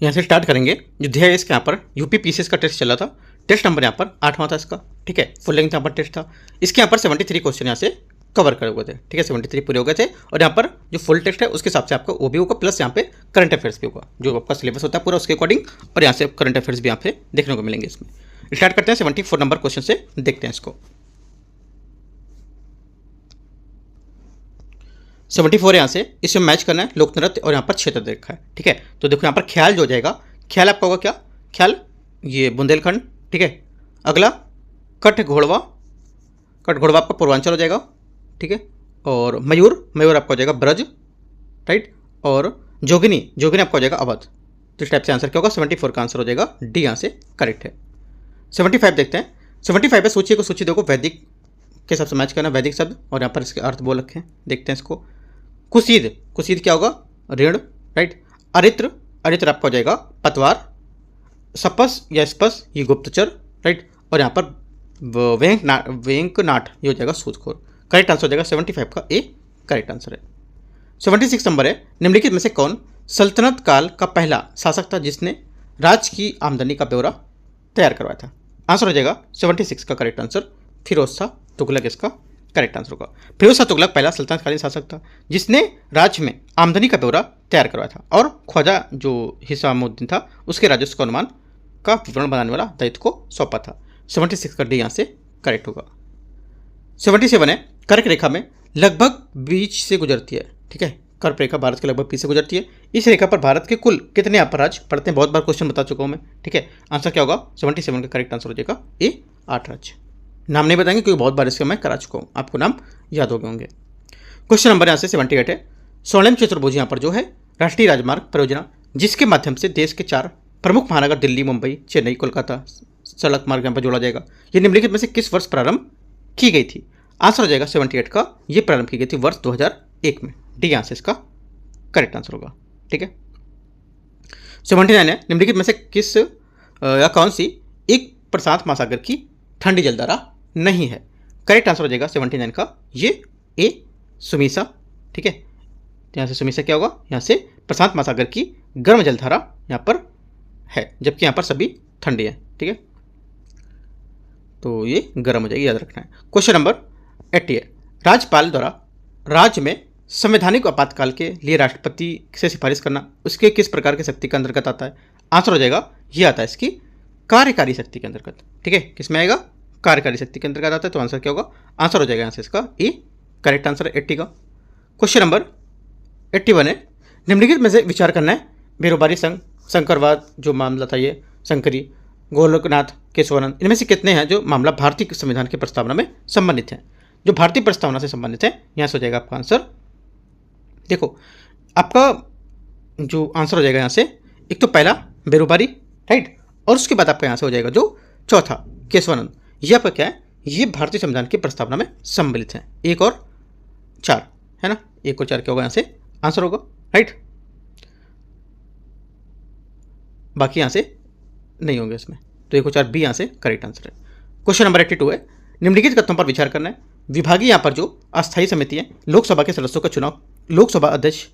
यहाँ से स्टार्ट करेंगे। जो दिया है इसके यहाँ पर यूपी पीसीएस का टेस्ट चला था, टेस्ट नंबर यहाँ पर 8वां था इसका, ठीक है। फुल लेंथ यहाँ पर टेस्ट था। इसके यहाँ पर 73 क्वेश्चन यहाँ से कवर करे हुए थे, ठीक है। 73 पूरे हो गए थे। और यहाँ पर जो फुल टेस्ट है उसके हिसाब से आपका वो भी होगा, प्लस यहाँ पे करंट अफेयर्स भी होगा, जो आपका सिलेबस होता है पूरा उसके अकॉर्डिंग। और यहाँ से करंट अफेयर्स भी यहाँ पे देखने को मिलेंगे। इसमें स्टार्ट करते हैं 74 नंबर क्वेश्चन से, देखते हैं इसको। 74 यहाँ से इसमें मैच करना है लोक नृत्य और यहाँ पर क्षेत्र दे रखा है, ठीक है। तो देखो यहाँ पर ख्याल जो हो जाएगा, ख्याल आपका होगा क्या, ख्याल ये बुंदेलखंड, ठीक है। अगला कठ घोड़वा, कठ घोड़वा आपका पूर्वांचल हो जाएगा, ठीक है। और मयूर, मयूर आपका हो जाएगा ब्रज, राइट। और जोगिनी, जोगिनी आपका हो जाएगा अवध। तो इस टाइप से आंसर क्या होगा, 74 का आंसर हो जाएगा डी, यहाँ से करेक्ट है। 75 देखते हैं। 75 है सूची को, सूची देखो वैदिक के हिसाब से मैच करना, वैदिक शब्द और यहाँ पर इसके अर्थ बोल रखे हैं, देखते हैं इसको। कुसीद, कुसीद क्या होगा, ऋण, राइट। अरित्र, अरित्र आपका हो जाएगा पतवार। सपस या स्पस ये गुप्तचर, राइट। और यहाँ पर वेंकनाट ये हो जाएगा सूदखोर। करेक्ट आंसर हो जाएगा 75 का ए, करेक्ट आंसर है। 76 नंबर है, निम्नलिखित में से कौन सल्तनत काल का पहला शासक था जिसने राज्य की आमदनी का ब्यौरा तैयार करवाया था। आंसर हो जाएगा 76 का करेक्ट आंसर फिरोज शाह तुगलक इसका करेक्ट आंसर होगा। फिरोज शाह तुगलक पहला सल्तनतकालीन शासक था जिसने राज्य में आमदनी का ब्यौरा तैयार करवाया था और ख्वाजा जो हिसामुद्दीन था उसके राजस्व का अनुमान का विवरण बनाने वाला दायित्व को सौंपा था। 76 का डी यहाँ से करेक्ट होगा। 77 है, कर्क रेखा में लगभग बीच से गुजरती है, ठीक है। कर्क रेखा भारत के लगभग बीच से गुजरती है। इस रेखा पर भारत के कुल कितने अपराज्य पड़ते हैं, बहुत बार क्वेश्चन बता चुका हूँ मैं, ठीक है। आंसर क्या होगा, 77 का करेक्ट आंसर हो जाएगा ए, 8 राज्य। नाम नहीं बताएंगे क्योंकि बहुत बार इसका मैं करा चुका हूँ, आपको नाम याद हो गए होंगे। क्वेश्चन नंबर यहाँ से 78 है, स्वर्णिम चतुर्भुज यहाँ पर जो है राष्ट्रीय राजमार्ग परियोजना जिसके माध्यम से देश के 4 प्रमुख महानगर दिल्ली, मुंबई, चेन्नई, कोलकाता सड़क मार्ग यहाँ पर जोड़ा जाएगा, ये निम्नलिखित में से किस वर्ष प्रारंभ की गई थी। आंसर हो जाएगा 78 का, ये प्रारंभ की गई थी वर्ष 2001 में। डी यहाँ से इसका करेक्ट आंसर होगा, ठीक है। 79 है, निम्नलिखित में से किस या कौन सी एक प्रशांत महासागर की ठंडी जलधारा नहीं है। करेक्ट आंसर हो जाएगा 79 का ये ए, सुमीसा, ठीक है। यहाँ से सुमीसा क्या होगा, यहाँ से प्रशांत महासागर की गर्म जलधारा यहाँ पर है जबकि यहाँ पर सभी ठंडी है, ठीक है। तो ये गर्म हो जाएगी, याद रखना है। क्वेश्चन नंबर 80 है, राज्यपाल द्वारा राज्य में संवैधानिक आपातकाल के लिए राष्ट्रपति से सिफारिश करना उसके किस प्रकार की शक्ति के अंतर्गत आता है। आंसर हो जाएगा ये आता है इसकी कार्यकारी शक्ति के अंतर्गत, ठीक है। किसमें आएगा, कार्यकारी शक्ति के अंतर्गत आता है। तो आंसर क्या होगा, आंसर हो जाएगा यहाँ से इसका ए, करेक्ट आंसर है 80 का। क्वेश्चन नंबर 81 है, निम्नलिखित में से विचार करना है बेरोबारी संघ, शंकरवाद जो मामला था ये, शंकरी, गोलकनाथ, केशवानंद, इनमें से कितने हैं जो मामला भारतीय संविधान की प्रस्तावना में संबंधित हैं। जो भारतीय प्रस्तावना से संबंधित है यहाँ से हो जाएगा आपका आंसर। देखो आपका जो आंसर हो जाएगा यहाँ से, एक तो पहला बेरोबारी, राइट। और उसके बाद आपका यहाँ से हो जाएगा जो चौथा केशवानंद, ये आपका क्या है, ये भारतीय संविधान की प्रस्तावना में सम्मिलित है। 1 और 4 है ना, 1 और 4 क्या होगा यहाँ से आंसर होगा, राइट। बाकी यहाँ से नहीं होंगे इसमें, तो 1 और 4 बी यहाँ से करेक्ट आंसर है। क्वेश्चन नंबर 82 है, निम्नलिखित तथ्यों पर विचार करना है। विभागीय यहाँ पर जो अस्थायी समिति है लोकसभा के सदस्यों का चुनाव लोकसभा अध्यक्ष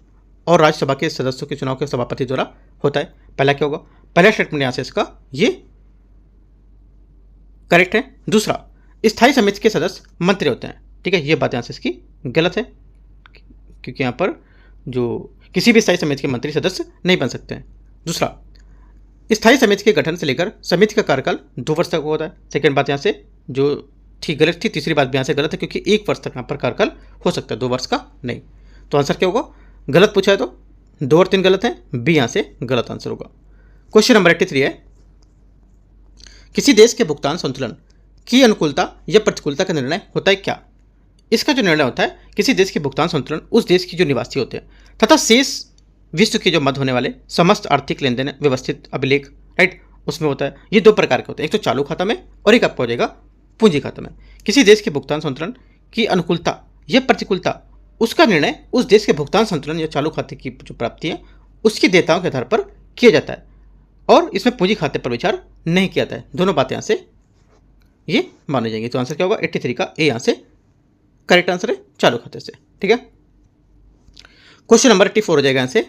और राज्यसभा के सदस्यों के चुनाव के सभापति द्वारा होता है। पहला क्या होगा, पहला स्टेटमेंट यहाँ से इसका ये करेक्ट है। दूसरा, स्थायी समिति के सदस्य मंत्री होते हैं, ठीक है। ये बात यहाँ से इसकी गलत है क्योंकि यहाँ पर जो किसी भी स्थायी समिति के मंत्री सदस्य नहीं बन सकते हैं। दूसरा, स्थायी समिति के गठन से लेकर समिति का कार्यकाल 2 वर्ष तक होता है। सेकेंड बात यहाँ से जो थी गलत थी। तीसरी बात भी यहाँ से गलत है क्योंकि 1 वर्ष तक यहाँ पर कार्यकाल हो सकता है, 2 वर्ष का नहीं। तो आंसर क्या होगा, गलत पूछा है तो 2 और 3 गलत है, बी यहाँ से गलत आंसर होगा। क्वेश्चन नंबर 83 है, किसी देश के भुगतान संतुलन की अनुकूलता या प्रतिकूलता का निर्णय होता है क्या। इसका जो निर्णय होता है, किसी देश के भुगतान संतुलन उस देश की जो निवासी होते हैं तथा शेष विश्व के जो मध्य होने वाले समस्त आर्थिक लेन देन व्यवस्थित अभिलेख, राइट, उसमें होता है। ये 2 प्रकार के होते हैं, एक तो चालू खाता में और एक आपका हो जाएगा पूंजी खाता में। किसी देश के भुगतान संतुलन की अनुकूलता या प्रतिकूलता उसका निर्णय उस देश के भुगतान संतुलन या चालू खाते की जो प्राप्ति है उसकी देयताओं के आधार पर किया जाता है और इसमें पूंजी खाते पर विचार नहीं किया जाता है। दोनों बातें यहाँ से ये मानी जाएंगी। तो आंसर क्या होगा, 83 का ए यहाँ से करेक्ट आंसर है, चालू खाते से, ठीक है। क्वेश्चन नंबर 84 हो जाएगा यहाँ से,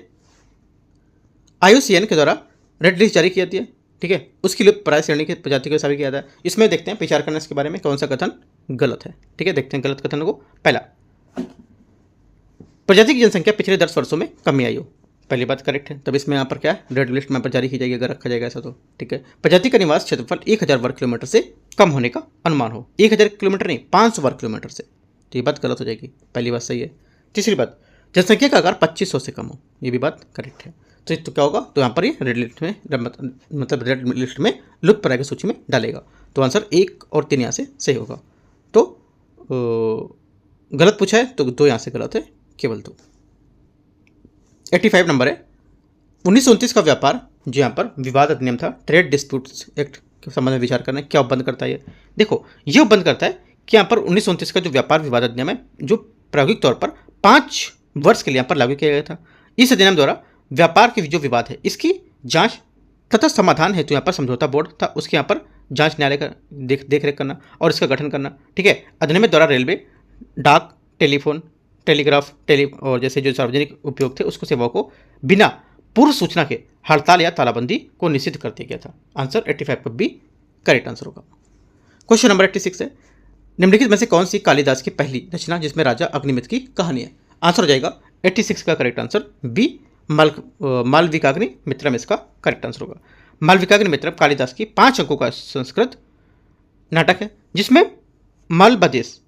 IUCN के द्वारा रेड लिस्ट जारी की जाती है, ठीक है, उसकी लुप्तप्राय श्रेणी की प्रजाति को शामिल किया जाता है। इसमें देखते हैं विचार करना इसके बारे में कौन सा कथन गलत है, ठीक है। देखते हैं गलत कथन को। पहला, प्रजाति की जनसंख्या पिछले 10 वर्षों में कमी आई हो, पहली बात करेक्ट है, तब इसमें यहाँ पर क्या है, रेड लिस्ट में पर जारी की जाएगी अगर रखा जाएगा ऐसा तो, ठीक है। प्रजाति का निवास क्षेत्रफल 1000 वर्ग किलोमीटर से कम होने का अनुमान हो, 1000 किलोमीटर नहीं 500 वर्ग किलोमीटर से, तो ये बात गलत हो जाएगी, पहली बात सही है। तीसरी बात, जनसंख्या का आकार 2500 से कम हो, ये भी बात करेक्ट है। तो क्या होगा, तो यहाँ पर ये रेड लिस्ट में मतलब रेड लिस्ट में लुप्तप्राय की सूची में डालेगा, तो आंसर 1 और 3 यहाँ से सही होगा। तो गलत पूछा है तो 2 यहाँ से गलत है, केवल 2। 85 नंबर है, 1929 का व्यापार जो यहाँ पर विवाद अधिनियम था, ट्रेड डिस्प्यूट्स एक्ट के संबंध में विचार करना है, क्या उपबंध करता है ये? देखो ये उपबंध करता है कि यहाँ पर 1929 का जो व्यापार विवाद अधिनियम है, जो प्रायोगिक तौर पर 5 वर्ष के लिए यहाँ पर लागू किया गया था। इस अधिनियम द्वारा व्यापार के जो विवाद है इसकी जांच तथा समाधान हेतु यहाँ पर समझौता बोर्ड था, उसके यहाँ पर जांच न्यायालय का देख रेख करना और इसका गठन करना, ठीक है। अधिनियम द्वारा रेलवे, डाक, टेलीफोन, टेलीग्राफ, और जैसे जो सार्वजनिक उपयोग थे उसको सेवाओं को बिना पूर्व सूचना के हड़ताल या तालाबंदी को निषिद्ध कर दिया गया था। आंसर 85 का बी करेक्ट आंसर होगा। क्वेश्चन नंबर 86 है, निम्नलिखित में से कौन सी कालिदास की पहली रचना जिसमें राजा अग्निमित्र की कहानी है? आंसर हो जाएगा 86 का करेक्ट आंसर बी मालविकाग्नि मित्रम, इसका करेक्ट आंसर होगा। मालविकाग्नि मित्रम कालिदास की 5 अंकों का संस्कृत नाटक है, जिसमें मालबदेश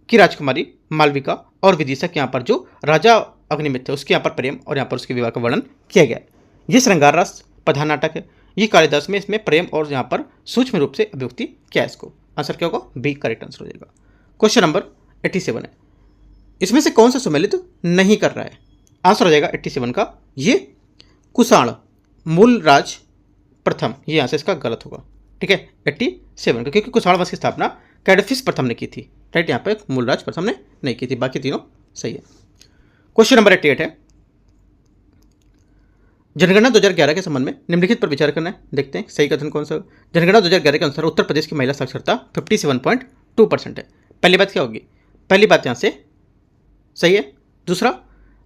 की राजकुमारी मालविका और विदिशा यहाँ पर जो राजा अग्निमित्र है उसके यहाँ पर प्रेम और यहाँ पर उसके विवाह का वर्णन किया गया है। ये श्रृंगार रस प्रधान नाटक है, ये कालिदास में इसमें प्रेम और यहाँ पर सूक्ष्म रूप से अभिव्यक्ति किया है इसको। आंसर क्या होगा, बी करेक्ट आंसर हो जाएगा। क्वेश्चन नंबर 87 है, इसमें से कौन सा सुमेलित नहीं कर रहा है? आंसर हो जाएगा 87 का ये कुषाण मूलराज प्रथम, ये यहाँ से इसका गलत होगा, ठीक है 87 का, क्योंकि कुषाण वंश की स्थापना कैडफिस प्रथम ने की थी, राइट। यहाँ पे मूलराज प्रथम ने नहीं की थी, बाकी तीनों सही है। क्वेश्चन नंबर 88 है, जनगणना 2011 के संबंध में निम्नलिखित पर विचार करना है, देखते हैं सही कथन कौन सा। जनगणना 2011 के अनुसार उत्तर प्रदेश की महिला साक्षरता 57.2% है। पहली बात क्या होगी, पहली बात यहाँ से सही है। दूसरा,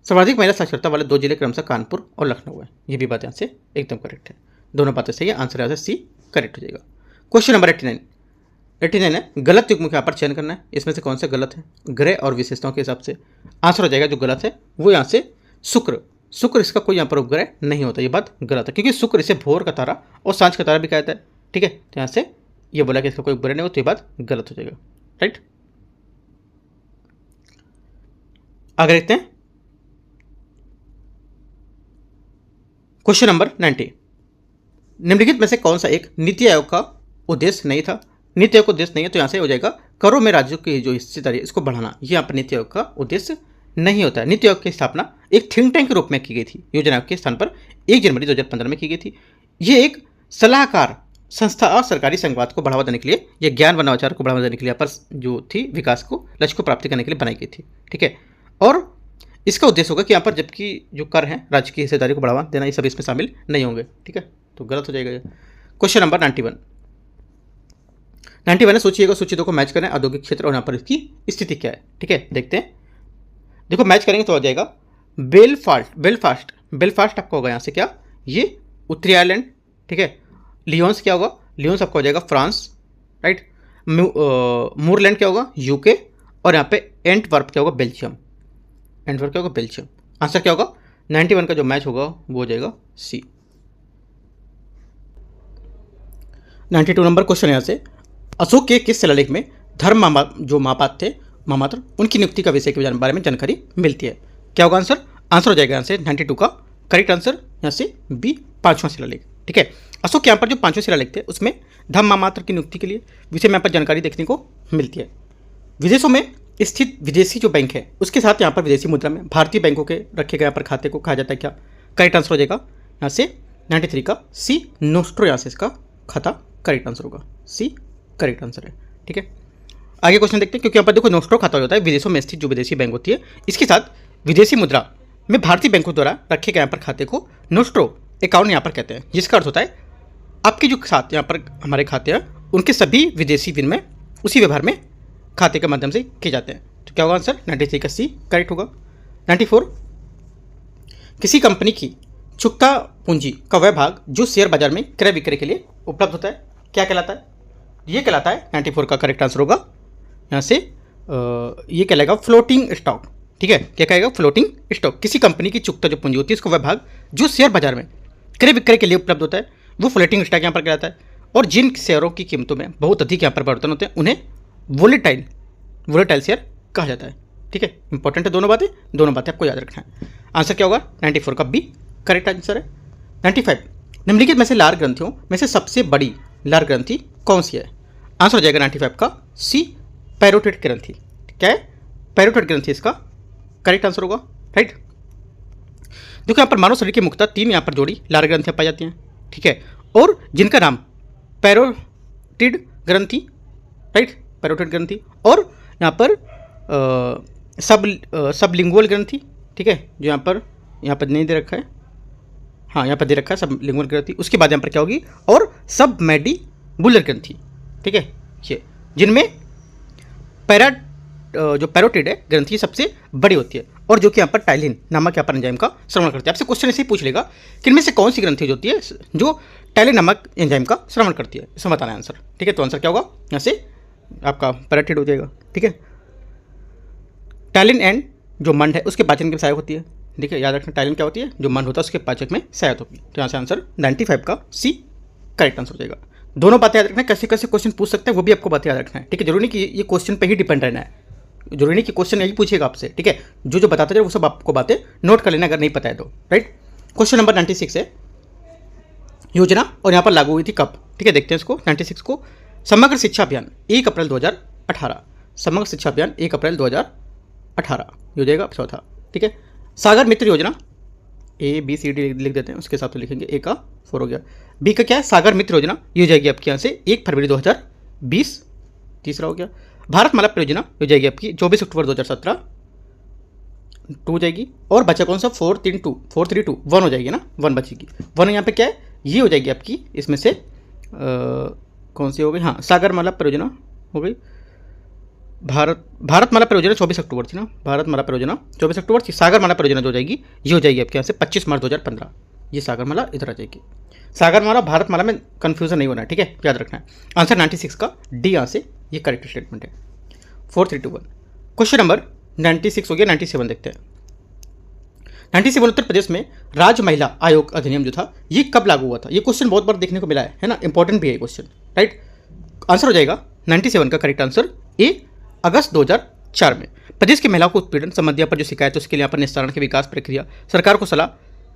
सर्वाधिक महिला साक्षरता वाले 2 जिले क्रमशः कानपुर और लखनऊ है, ये भी बात यहाँ से एकदम करेक्ट है, दोनों बातें सही है। आंसर यहाँ से सी करेक्ट हो जाएगा। क्वेश्चन नंबर 89 है, गलत युग्म का यहाँ पर चयन करना है, इसमें से कौन सा गलत है ग्रह और विशेषताओं के हिसाब से? आंसर हो जाएगा जो गलत है वो यहाँ से शुक्र इसका कोई यहाँ पर उपग्रह नहीं होता, ये बात गलत है, क्योंकि शुक्र इसे भोर का तारा और सांझ का तारा भी कहता है, ठीक है। तो यहाँ से ये बोला कि इसका कोई उपग्रह नहीं होता, ये बात गलत हो जाएगा, राइट। आगे देखते हैं क्वेश्चन नंबर 90, निम्नलिखित में से कौन सा एक नीति आयोग का उद्देश्य नहीं था? नीति आयोग का उद्देश्य नहीं है तो यहाँ से हो जाएगा करों में राज्यों की जो हिस्सेदारी है इसको बढ़ाना, ये यहाँ पर नीति आयोग का उद्देश्य नहीं होता है। नीति आयोग की स्थापना एक थिंक टैंक के रूप में की गई थी, योजना आयोग के स्थान पर 1 जनवरी 2015 में की गई थी। ये एक सलाहकार संस्था और सरकारी संवाद को बढ़ावा देने के लिए, यह ज्ञान व नवाचार को बढ़ावा देने के लिए यहाँ पर जो थी विकास को लक्ष्य को प्राप्ति करने के लिए बनाई गई थी, ठीक है। और इसका उद्देश्य होगा कि यहाँ पर जबकि जो कर हैं राज्य की हिस्सेदारी को बढ़ावा देना, ये सब इसमें शामिल नहीं होंगे, ठीक है, तो गलत हो जाएगा ये। क्वेश्चन नंबर 91 है, सोचिएगा सूची 2 को मैच करें, औद्योगिक क्षेत्र और यहाँ पर इसकी स्थिति क्या है, ठीक है। देखते हैं, देखो मैच करेंगे तो आ जाएगा बेलफास्ट आपका होगा यहाँ से क्या, ये उत्तरी आयरलैंड, ठीक है। लियोन्स क्या होगा, लियोन्स आपका हो जाएगा फ्रांस, राइट। मूरलैंड क्या होगा यूके, और यहाँ पे एंटवर्प क्या होगा बेल्जियम, एंटवर्प क्या होगा बेल्जियम। आंसर क्या होगा 91 का जो मैच होगा वो हो जाएगा सी। 92 नंबर क्वेश्चन यहाँ से, अशोक के किस शिलालेख में धर्म जो मामात्र उनकी नियुक्ति का विषय के बारे में जानकारी मिलती है? क्या होगा आंसर? आंसर हो जाएगा यहाँ से 92 का करेक्ट आंसर यहाँ से बी 5वां शिलालेख, ठीक है। अशोक यहाँ पर जो 5वें शिलालेख थे उसमें धर्म मामात्र की नियुक्ति के लिए विषय में यहाँ पर जानकारी देखने को मिलती है। विदेशों में स्थित विदेशी जो बैंक है उसके साथ यहाँ पर विदेशी मुद्रा में भारतीय बैंकों के रखे गए यहाँ पर खाते को कहा जाता है क्या? करेक्ट आंसर हो जाएगा यहाँ से 93 का सी नोस्ट्रो, यहाँ से इसका खाता करेक्ट आंसर होगा, सी करेक्ट आंसर है, ठीक है। आगे क्वेश्चन देखते हैं, क्योंकि यहाँ पर देखो नोस्ट्रो खाता होता है विदेशों में स्थित जो विदेशी बैंक होती है, इसके साथ विदेशी मुद्रा में भारतीय बैंकों द्वारा रखे गए यहाँ पर खाते को नोस्ट्रो अकाउंट यहाँ पर कहते हैं, जिसका अर्थ होता है आपके जो साथ यहाँ पर हमारे खाते हैं उनके सभी विदेशी विनिमय उसी व्यवहार में खाते के माध्यम से किए जाते हैं। तो क्या होगा आंसर 93 का सी करेक्ट होगा। 94, किसी कंपनी की चुकता पूंजी का वह भाग जो शेयर बाजार में क्रय विक्रय के लिए उपलब्ध होता है क्या कहलाता है? ये कहलाता है 94 का करेक्ट आंसर होगा यहाँ से ये कहलाएगा फ्लोटिंग स्टॉक। ठीक है, क्या कहेगा? Floating stock. किसी कंपनी की चुकता जो पूंजी होती है इसको वह भाग जो शेयर बाजार में क्रय विक्रय के लिए उपलब्ध होता है वो फ्लोटिंग स्टॉक यहाँ पर कहलाता है। और जिन शेयरों की कीमतों में बहुत अधिक यहाँ पर परिवर्तन होते हैं उन्हें वोलेटाइल शेयर कहा जाता है। ठीक है, इंपॉर्टेंट है दोनों बातें आपको याद रखना है। आंसर क्या होगा? 94 का बी करेक्ट आंसर है। 95 निम्नलिखित में से लार ग्रंथियों में से सबसे बड़ी लार ग्रंथि कौन सी है? आंसर हो जाएगा 95 का सी पैरोटिड ग्रंथि। क्या है? पैरोटिड ग्रंथि इसका करेक्ट आंसर होगा। राइट, देखो यहाँ पर मानव शरीर के मुख्यतः 3 यहाँ पर जोड़ी लार ग्रंथियाँ पाई जाती हैं। ठीक है, और जिनका नाम पैरोटिड ग्रंथि, राइट, पैरोटिड ग्रंथि, और यहाँ पर सबलिंगुअल ग्रंथि। ठीक है, जो यहाँ पर नहीं दे रखा है, हाँ यहाँ पर दे रखा है सबलिंगुअल ग्रंथि। उसके बाद यहाँ पर क्या होगी? और सब मैंडिबुलर ग्रंथि। ठीक है, ये जिनमें जो पैरोटिड है ग्रंथि सबसे बड़ी होती है और जो कि यहाँ पर टाइलिन नामक यहाँ पर एंजाइम का श्रवण करती है। आपसे क्वेश्चन ऐसे ही पूछ लेगा कि इनमें से कौन सी ग्रंथि जो होती है जो टाइलिन नामक एंजाइम का श्रवण करती है, इसमें बताना है आंसर। ठीक है, तो आंसर क्या होगा? यहाँ से आपका पैरोटिड हो जाएगा। ठीक है, टाइलिन एंड जो मंड है उसके पाचन में सहायक होती है। ठीक है, याद रखना टाइलिन क्या होती है? जो मंड होता है उसके पाचक में सहायक होती है। तो यहाँ से आंसर 95 का सी करेक्ट आंसर हो जाएगा। दोनों बातें याद रखना है, कैसे कैसे क्वेश्चन पूछ सकते हैं वो भी आपको बातें याद रखना है। ठीक है, जरूरी नहीं कि ये क्वेश्चन पे ही डिपेंड रहना है, जरूरी नहीं कि क्वेश्चन यही पूछेगा आपसे। ठीक है, जो बताते जाए वो सब आपको बातें नोट कर लेना अगर नहीं पता है तो। राइट, क्वेश्चन नंबर 96 है योजना और यहाँ पर लागू हुई थी कब? ठीक है, देखते हैं इसको 96 को। समग्र शिक्षा अभियान 1 अप्रैल 2018, समग्र शिक्षा अभियान 1 अप्रैल 2018 हो जाएगा चौथा। ठीक है, सागर मित्र योजना ABCD लिख देते हैं, उसके हिसाब से लिखेंगे। A का 4 हो गया, B का क्या है? सागर मित्र योजना, ये हो जाएगी आपके यहाँ से 1 फरवरी 2020, तीसरा हो गया। भारत माला परियोजना हो जाएगी आपकी 24 अक्टूबर 2017, 2 हो जाएगी। और बचा कौन सा? 432 1 हो जाएगी ना, 1 बचेगी। 1 यहाँ पे क्या है? ये हो जाएगी आपकी इसमें से कौन सी हो गई? हाँ, सागर माला परियोजना हो गई। भारत माला परियोजना 24 अक्टूबर थी ना, भारत माला परियोजना 24 अक्टूबर थी। सागर माला परियोजना जो हो जाएगी ये हो जाएगी आपके यहाँ से 25 मार्च 2015, ये सागर माला इधर आ जाएगी। सागर माला भारत माला में कंफ्यूजन नहीं होना है। ठीक है, याद रखना है। आंसर 96 का डी यहाँ से ये करेक्ट स्टेटमेंट है। 4321 क्वेश्चन नंबर 96 हो गया। 97 देखते हैं। 97 उत्तर प्रदेश में राज्य महिला आयोग अधिनियम जो था ये कब लागू हुआ था? ये क्वेश्चन बहुत बार देखने को मिला है ना, इंपॉर्टेंट भी है क्वेश्चन। राइट, आंसर हो जाएगा 97 का करेक्ट आंसर ए अगस्त 2004 में। प्रदेश की महिलाओं को उत्पीड़न संबंधी पर जो शिकायत है उसके लिए यहाँ पर निस्तारण की विकास प्रक्रिया, सरकार को सलाह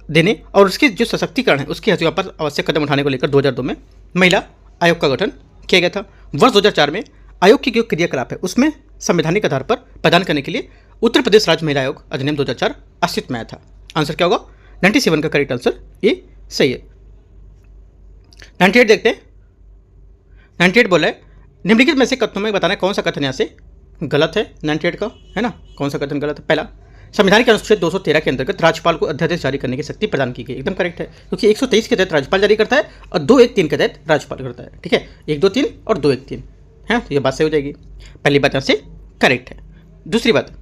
देने और उसके जो सशक्तिकरण है उसके यहाँ पर आवश्यक कदम उठाने को लेकर 2002 में महिला आयोग का गठन किया गया था। वर्ष 2004 में आयोग की जो क्रियाकलाप है उसमें संवैधानिक आधार पर प्रदान करने के लिए उत्तर प्रदेश राज्य महिला आयोग अधिनियम 2004 अस्तित्व में आया था। आंसर क्या होगा? 97 का करेक्ट आंसर ए सही है। 98 देखते हैं। 98 बोला है निम्नलिखित में से कथनों में बताना कौन सा कथन यहाँ से गलत है? 98 का है ना, कौन सा कथन गलत है? पहला, संविधान के अनुच्छेद 213 के अंतर्गत राज्यपाल को अध्यादेश जारी करने की शक्ति प्रदान की गई, एकदम करेक्ट है, क्योंकि 123 के तहत राज्यपाल जारी करता है और 213 के तहत राज्यपाल करता है। ठीक है, 123 और 213 है, तो ये बात सही हो जाएगी। पहली बात यहाँ से करेक्ट है। दूसरी बात,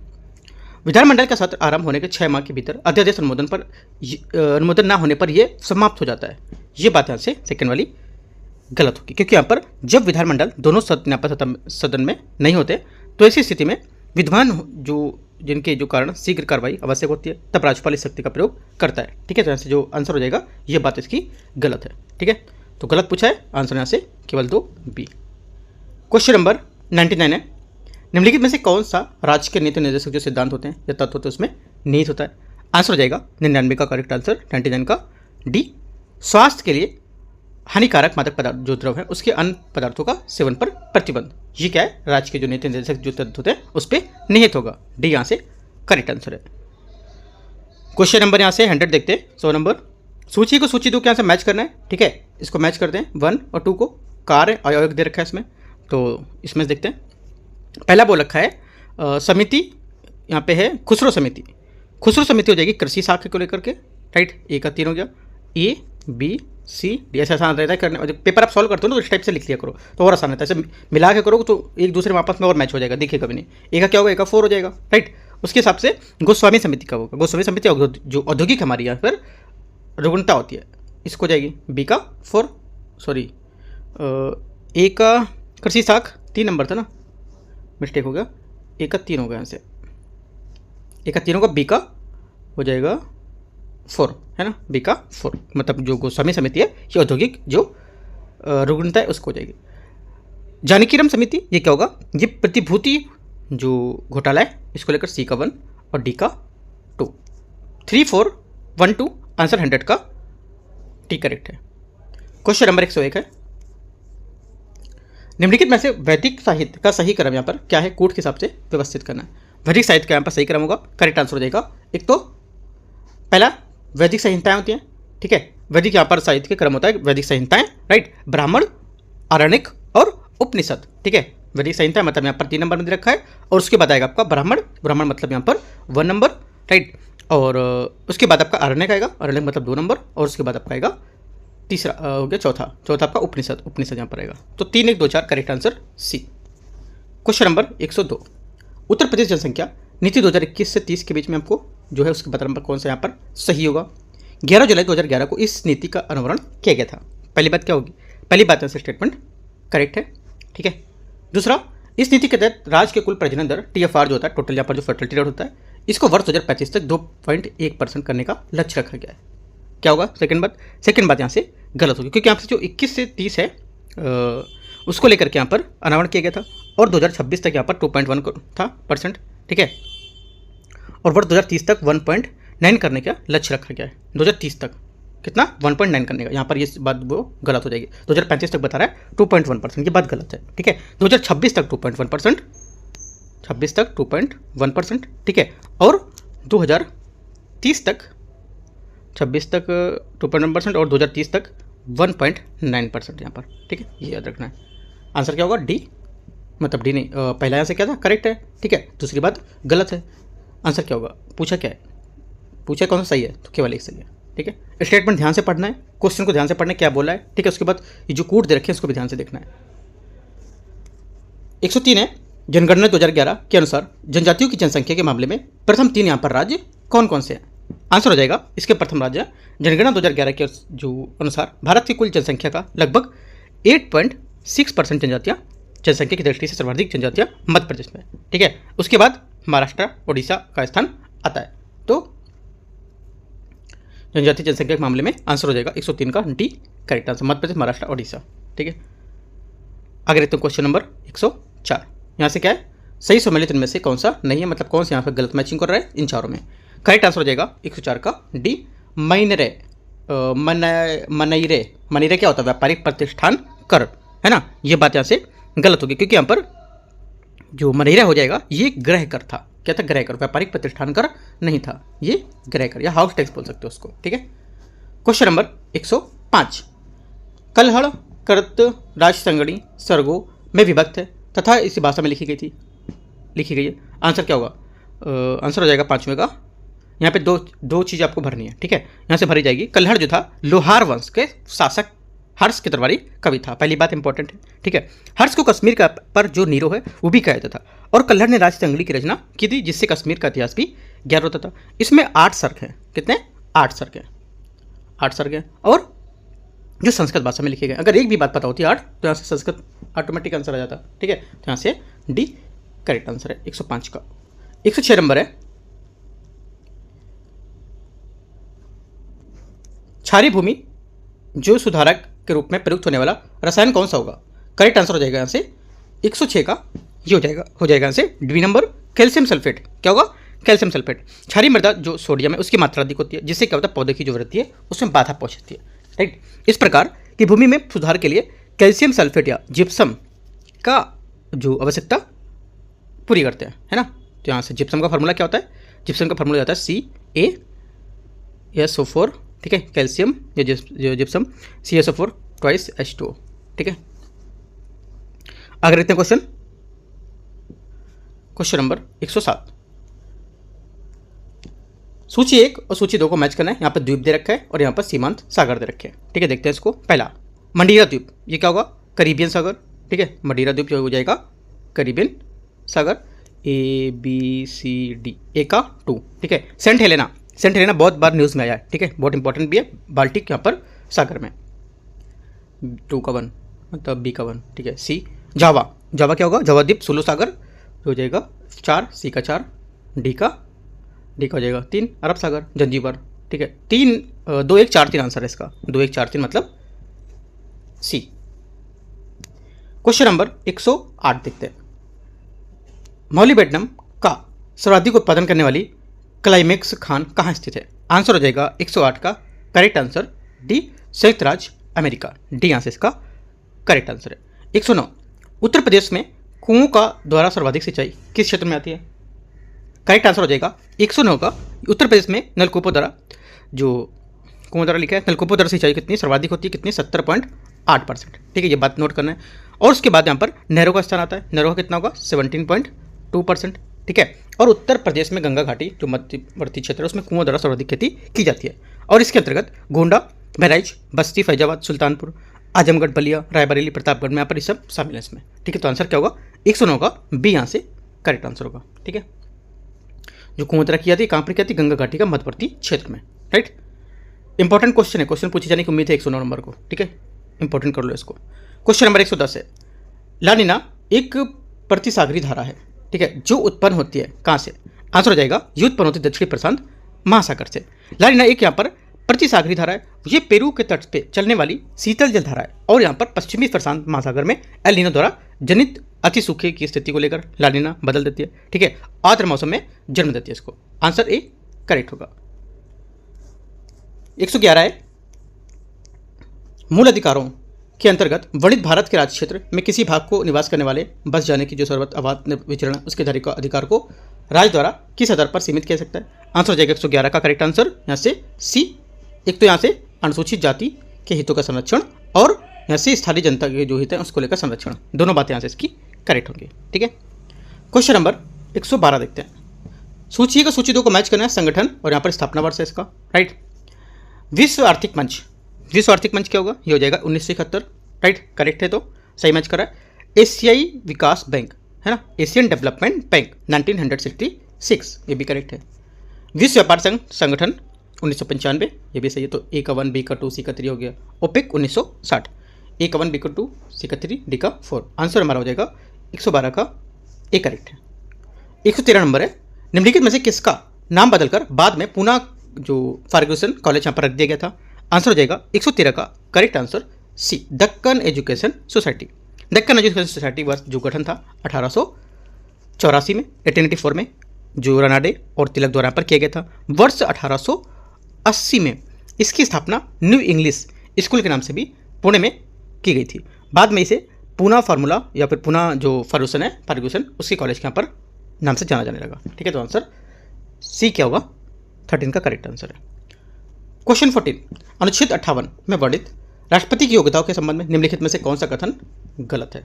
विधानमंडल का सत्र आरंभ होने के 6 माह के भीतर अध्यादेश अनुमोदन ना होने पर यह समाप्त हो जाता है। ये बात यहाँ से सेकंड वाली गलत होगी, क्योंकि यहाँ पर जब विधानमंडल दोनों सदन में नहीं होते तो ऐसी स्थिति में विद्वान जिनके कारण शीघ्र कार्रवाई आवश्यक होती है तब राज्यपाल इस शक्ति का प्रयोग करता है। ठीक है, तो यहाँ से जो आंसर हो जाएगा ये बात इसकी गलत है। ठीक है, तो गलत पूछा है, आंसर यहाँ से केवल 2 बी। क्वेश्चन नंबर 99 है निम्नलिखित में से कौन सा राज्य के नीति निर्देशक जो सिद्धांत होते हैं या तत्व होते हैं उसमें निहित होता है? आंसर हो जाएगा 99 का करेक्ट आंसर 99 का डी, स्वास्थ्य के लिए हानिकारक मादक पदार्थ जो द्रव है उसके अन्य पदार्थों का सेवन पर प्रतिबंध। ये क्या है? राज्य के जो नीति निर्देशक जो तत्व होते हैं उस पर निहित होगा। डी यहाँ से करेक्ट आंसर है। क्वेश्चन नंबर यहाँ से 100 देखते हैं। 100 नंबर, सूची को सूची 2 के यहाँ से मैच करना है। ठीक है, इसको मैच करते हैं 1 और 2 को। कार्य आयोग दे रखा है इसमें, तो इसमें देखते हैं। पहला बोल रखा है समिति, यहाँ पे है खुसरो समिति। खुसरो समिति हो जाएगी कृषि शाखा को लेकर के। राइट, ए का 3 हो गया। ए बी सी डी, ऐसा आसान रहता है करने। पेपर आप सॉल्व करते हो ना तो इस टाइप से लिख लिया करो तो और आसान रहता है। ऐसे मिला के करो तो एक दूसरे में आपस में और मैच हो जाएगा, देखिए कभी नहीं। ए का क्या होगा? ए का 4 हो जाएगा। राइट, उसके हिसाब से गोस्वामी समिति का होगा। गोस्वामी समिति जो औद्योगिक हमारी यहाँ पर रुग्णता होती है, इसको जाएगी बी का 4, सॉरी ए का कृषि साख 3 नंबर था ना, मिस्टेक हो गया, ए का 3 हो गया यहाँ से, ए का 3 होगा, बी का हो जाएगा 4 है ना, बी का 4 मतलब जो गोस्वामी समिति है ये औद्योगिक जो रुग्णता है उसको हो जाएगी। जानकीराम समिति ये क्या होगा, ये प्रतिभूति जो घोटाला है इसको लेकर सी का 1 और डी का 2, 3 4 1 2 आंसर 100 का टी करेक्ट है। क्वेश्चन नंबर 101 है, निम्नलिखित में से वैदिक साहित्य का सही क्रम यहाँ पर क्या है, कूट के हिसाब से व्यवस्थित करना है। वैदिक साहित्य का यहाँ पर सही क्रम होगा, करेक्ट आंसर हो जाएगा। एक तो पहला वैदिक संहिताएं होती हैं, ठीक है, वैदिक यहाँ पर साहित्य के क्रम होता है वैदिक संहिताएं, राइट, ब्राह्मण, आरण्यक और उपनिषद, ठीक है। वैदिक संहिता मतलब यहाँ पर 3 नंबर में दे रखा है, और उसके बाद आएगा आपका ब्राह्मण, ब्राह्मण मतलब यहाँ पर 1 नंबर, राइट, और उसके बाद आपका आरण्यक आएगा, आरण्यक मतलब 2 नंबर, और उसके बाद आपका आएगा तीसरा हो गया चौथा आपका उपनिषद, उपनिषद यहाँ पर आएगा। तो 3 1 2 4 correct answer C. Question number 102, Uttar Pradesh जनसंख्या नीति 2021 से 30 के बीच में आपको जो है उसके बता नंबर कौन सा यहाँ पर सही होगा। 11 जुलाई 2011 को इस नीति का अनुवरण किया गया था। पहली बात क्या होगी, पहली बात से स्टेटमेंट करेक्ट है, ठीक है। दूसरा, इस नीति के तहत राज्य के कुल प्रजनन दर TFR जो होता है, टोटल यहाँ पर जो फर्टिलिटी रेट होता है, इसको वर्ष 2035 तक 2.1% करने का लक्ष्य रखा गया है। क्या होगा सेकंड बात यहाँ से गलत होगी, क्योंकि यहाँ से जो 21 से 30 है उसको लेकर के यहाँ पर अनावरण किया गया था, और 2026 तक यहाँ पर 2.1 था %, ठीक है, और वर्ष 2030 तक 1.9 करने का लक्ष्य रखा गया है। 2030 तक कितना 1.9 करने का, यहाँ पर ये बात वो गलत हो जाएगी। 2035 तक बता रहा है 2.1%, ये बात गलत है, ठीक है। 2026 तक 2.1%, 26 तक 2.1%, ठीक है, और 2030 तक 26 तक 2.1% और 2030 तक 1.9% यहाँ पर, ठीक है, ये याद रखना है। आंसर क्या होगा डी, मतलब डी नहीं, पहला यहाँ से क्या था करेक्ट है, ठीक है, दूसरी बात गलत है। आंसर क्या होगा, पूछा क्या है, पूछा कौन सा सही है, तो केवल एक सही है, ठीक है। स्टेटमेंट ध्यान से पढ़ना है, क्वेश्चन को ध्यान से पढ़ना है क्या बोला है, ठीक है। उसके बाद ये जो कूट दे रखे हैं इसको भी ध्यान से देखना है। 103 है, जनगणना 2011 के अनुसार जनजातियों की जनसंख्या के मामले में प्रथम 3 यहाँ पर राज्य कौन कौन से हैं। आंसर हो जाएगा इसके प्रथम राज्य जनगणना 2011 के जो अनुसार भारत की कुल जनसंख्या का लगभग 8.6% जनजातियाँ, जनसंख्या की दृष्टि से सर्वाधिक जनजातियाँ मध्य प्रदेश में, ठीक है। उसके बाद महाराष्ट्र, उड़ीसा का स्थान आता है। तो जनजातीय जनसंख्या के मामले में आंसर हो जाएगा 103 का D correct answer, Madhya Pradesh, Maharashtra, Orissa, ठीक है। आगे देखते हैं क्वेश्चन नंबर 104। यहाँ से क्या है, सही सम्मिलित इनमें से कौन सा नहीं है, मतलब कौन सा यहाँ पर गलत मैचिंग कर रहा है इन चारों में। करेक्ट आंसर हो जाएगा 104 का डी मनैरे। मनैरे क्या होता है, व्यापारिक प्रतिष्ठान कर, है ना, ये बात यहाँ से गलत होगी, क्योंकि यहाँ पर जो मनैरा हो जाएगा ये गृह कर था। क्या था, गृह कर, व्यापारिक प्रतिष्ठान कर नहीं था, ये गृह कर या हाउस टैक्स बोल सकते हो उसको, ठीक है। क्वेश्चन नंबर 105, कलहड़ करत राजसंगणी सर्गो में विभक्त है तथा इसी भाषा में लिखी गई है। आंसर क्या होगा, आंसर हो जाएगा 5वें का। यहाँ पे दो चीज़ आपको भरनी है, ठीक है, यहाँ से भरी जाएगी। कल्हड़ जो था लोहार वंश के शासक हर्ष के दरबारी कवि था, पहली बात इंपॉर्टेंट है, ठीक है। हर्ष को कश्मीर का पर जो नीरो है वो भी कहा जाता था, और कल्हड़ ने राजसंगणी की रचना की थी, जिससे कश्मीर का इतिहास भी ज्ञात होता था। इसमें 8 सर्ग हैं, कितने 8 सर्ग हैं, 8 सर्ग हैं, और जो संस्कृत भाषा में लिखे गए। अगर एक भी बात पता होती है 8, तो यहाँ से संस्कृत ऑटोमेटिक आंसर आ जाता, ठीक है। तो यहाँ से डी करेक्ट आंसर है 105 का। 106 नंबर है, क्षारीय भूमि जो सुधारक के रूप में प्रयुक्त होने वाला रसायन कौन सा होगा। करेक्ट आंसर हो जाएगा यहाँ से 106 का, ये हो जाएगा यहाँ से डी नंबर, कैल्शियम सल्फेट। क्या होगा, कैल्शियम सल्फेट। क्षारीय मृदा जो सोडियम है उसकी मात्रा अधिक होती है, जिससे क्या होता है, पौधे की जो वृद्धि है उसमें बाधा पहुंचती है, राइट। इस प्रकार की भूमि में सुधार के लिए कैल्शियम सल्फेट या जिप्सम का जो आवश्यकता पूरी करते हैं, है ना। तो यहाँ से जिप्सम का फार्मूला क्या होता है, जिप्सम का फार्मूला जाता है CaSO4, ठीक है, कैल्शियम या जिप्सम CaSO4 ट्वाइस H2O, ठीक है। आगे देखते हैं क्वेश्चन नंबर 107। सूची 1 और सूची 2 को मैच करना है। यहाँ पर द्वीप दे रखा है और यहाँ पर सीमांत सागर दे रखे हैं, ठीक है। देखते हैं इसको। पहला मंडीरा द्वीप, ये क्या होगा, करीबियन सागर, ठीक है। मंडीरा द्वीप जो हो जाएगा करीबियन सागर, ABCD, A का 2, ठीक है। सेंट हेलेना सेंट हेलेना बहुत बार न्यूज़ में आया है, ठीक है, बहुत इंपॉर्टेंट भी है। बाल्टिक यहाँ पर सागर में। 2 का 1 मतलब बी का 1, ठीक है। सी जावा, जावा क्या होगा, जावा द्वीप, सुलू सागर हो जाएगा 4, सी का 4, डी का हो जाएगा 3, अरब सागर, जंजीबर, ठीक है। 3 2 1 4 3 आंसर है इसका, 2 1 4 3 मतलब सी। क्वेश्चन नंबर 108 देखते हैं। मौलिबेडनम का सर्वाधिक उत्पादन करने वाली क्लाइमेक्स खान कहाँ स्थित है? आंसर हो जाएगा 108 का करेक्ट आंसर डी, संयुक्त राज्य अमेरिका, डी यहाँ से इसका करेक्ट आंसर है। 109 उत्तर प्रदेश में कुओं का द्वारा सर्वाधिक सिंचाई किस क्षेत्र में आती है? करेक्ट आंसर हो जाएगा 109 का उत्तर प्रदेश में नलकूपों द्वारा, जो कुओं द्वारा लिखा है, नलकूपों द्वारा सिंचाई कितनी सर्वाधिक होती है, कितनी 70.8%, ठीक है, ये बात नोट करना है। और उसके बाद यहाँ पर नहरों का स्थान आता है, नहरों का कितना होगा 17.2%, ठीक है। और उत्तर प्रदेश में गंगा घाटी जो मध्यवर्ती क्षेत्र है उसमें कुओं द्वारा सर्वाधिक खेती की जाती है। और इसके अंतर्गत गोंडा, बहराइच, बस्ती, फैजाबाद, सुल्तानपुर, आजमगढ़, बलिया, रायबरेली, प्रतापगढ़ में यहाँ पर ये सब शामिल है इसमें, ठीक है। तो आंसर क्या होगा 109 का बी यहाँ से करेक्ट आंसर होगा, ठीक है। जो कुओं द्वारा की जाती है कहाँ पर की जाती है? गंगा घाटी का मध्यवर्ती क्षेत्र में, राइट। इंपॉर्टेंट क्वेश्चन है, क्वेश्चन पूछे जाने की उम्मीद है 109 नंबर को, ठीक है, इंपॉर्टेंट कर लो इसको। क्वेश्चन नंबर 110 है, लानिना एक प्रतिसागरी धारा है, ठीक है, जो उत्पन्न होती है कहाँ से? आंसर हो जाएगा ये उत्पन्न होती है दक्षिणी प्रशांत महासागर से। लानिना एक यहाँ पर प्रतिसागरी धारा है, ये पेरू के तट पे चलने वाली शीतल जल धारा है। और यहाँ पर पश्चिमी प्रशांत महासागर में एल नीनो द्वारा जनित अति सूखे की स्थिति को लेकर लानिना बदल देती है, ठीक है, आर्द्र मौसम में जन्म देती है इसको। आंसर ए करेक्ट होगा। 111 है, मूल अधिकारों के अंतर्गत वर्णित भारत के राज्य क्षेत्र में किसी भाग को निवास करने वाले बस जाने की जो सर्वत्र अबाध विचरण उसके अधिकार को राज्य द्वारा किस आधार पर सीमित किया सकता है? आंसर हो जाएगा 111 का करेक्ट आंसर यहाँ से सी। एक तो यहाँ से अनुसूचित जाति के हितों का संरक्षण और यहाँ से स्थानीय जनता के जो हित है उसको लेकर संरक्षण, दोनों बातें यहाँ से इसकी करेक्ट होंगी, ठीक है। क्वेश्चन नंबर 112 देखते हैं। सूची का सूची 2 को मैच करना है संगठन और यहाँ पर स्थापना वर्ष है इसका, राइट। विश्व आर्थिक मंच, विश्व आर्थिक मंच क्या होगा? ये हो जाएगा 1971, राइट, करेक्ट है, तो सही मैच कर रहा है। एशियाई विकास बैंक है ना, एशियन डेवलपमेंट बैंक 1966, ये भी करेक्ट है। विश्व व्यापार संगठन 1995, ये भी सही है, तो ए का 1, बी का 2, सी का 3 हो गया। ओपेक 1960, ए का 1, बी का 2, सी का 3, डी का 4, आंसर हमारा हो जाएगा 112 का ए करेक्ट है। 113 नंबर है, निम्नलिखित में से किसका नाम बदलकर बाद में पुनः जो फर्ग्यूसन कॉलेज यहाँ पर रख दिया गया था? आंसर हो जाएगा 113 का correct answer C, Deccan education society. Deccan education society वर्ष जो गठन था 1884 में, 1884 में जो रानाडे और तिलक द्वारा पर किया गया था। वर्ष 1880 में इसकी स्थापना न्यू इंग्लिश स्कूल के नाम से भी पुणे में की गई थी। बाद में इसे पूना फार्मूला या फिर पूना जो फर्ग्यूसन है, फर्ग्यूसन उसके कॉलेज के यहाँ पर नाम से जाना जाने लगा, ठीक है। तो आंसर सी क्या होगा? 13 का करेक्ट आंसर है। क्वेश्चन 14, अनुच्छेद 58 में वर्णित राष्ट्रपति की योग्यताओं के संबंध में निम्नलिखित में से कौन सा कथन गलत है?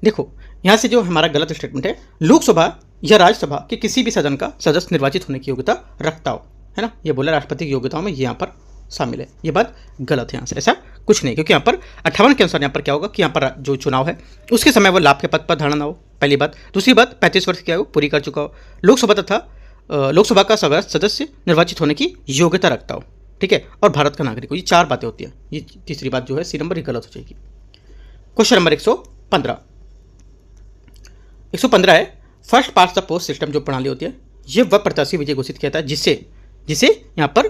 देखो यहाँ से जो हमारा गलत स्टेटमेंट है, लोकसभा या राज्यसभा के किसी भी सदन का सदस्य निर्वाचित होने की योग्यता रखता हो, है ना, ये बोला राष्ट्रपति की योग्यताओं में ये यहाँ पर शामिल है, ये बात गलत है। यहाँ से ऐसा कुछ नहीं, क्योंकि यहाँ पर 58 के अनुसार यहाँ पर क्या होगा कि यहाँ पर जो चुनाव है उसके समय वो लाभ के पद पर धारणा ना हो, पहली बात। दूसरी बात 35 वर्ष क्या हो पूरी कर चुका हो, लोकसभा का सदस्य निर्वाचित होने की योग्यता रखता हो, ठीक है, और भारत का नागरिक हो, ये 4 बातें होती हैं। ये तीसरी बात जो है सी नंबर, ये गलत हो जाएगी। क्वेश्चन नंबर 115 है, first past the post system जो प्रणाली होती है, ये वह प्रत्याशी विजय घोषित किया था जिसे यहाँ पर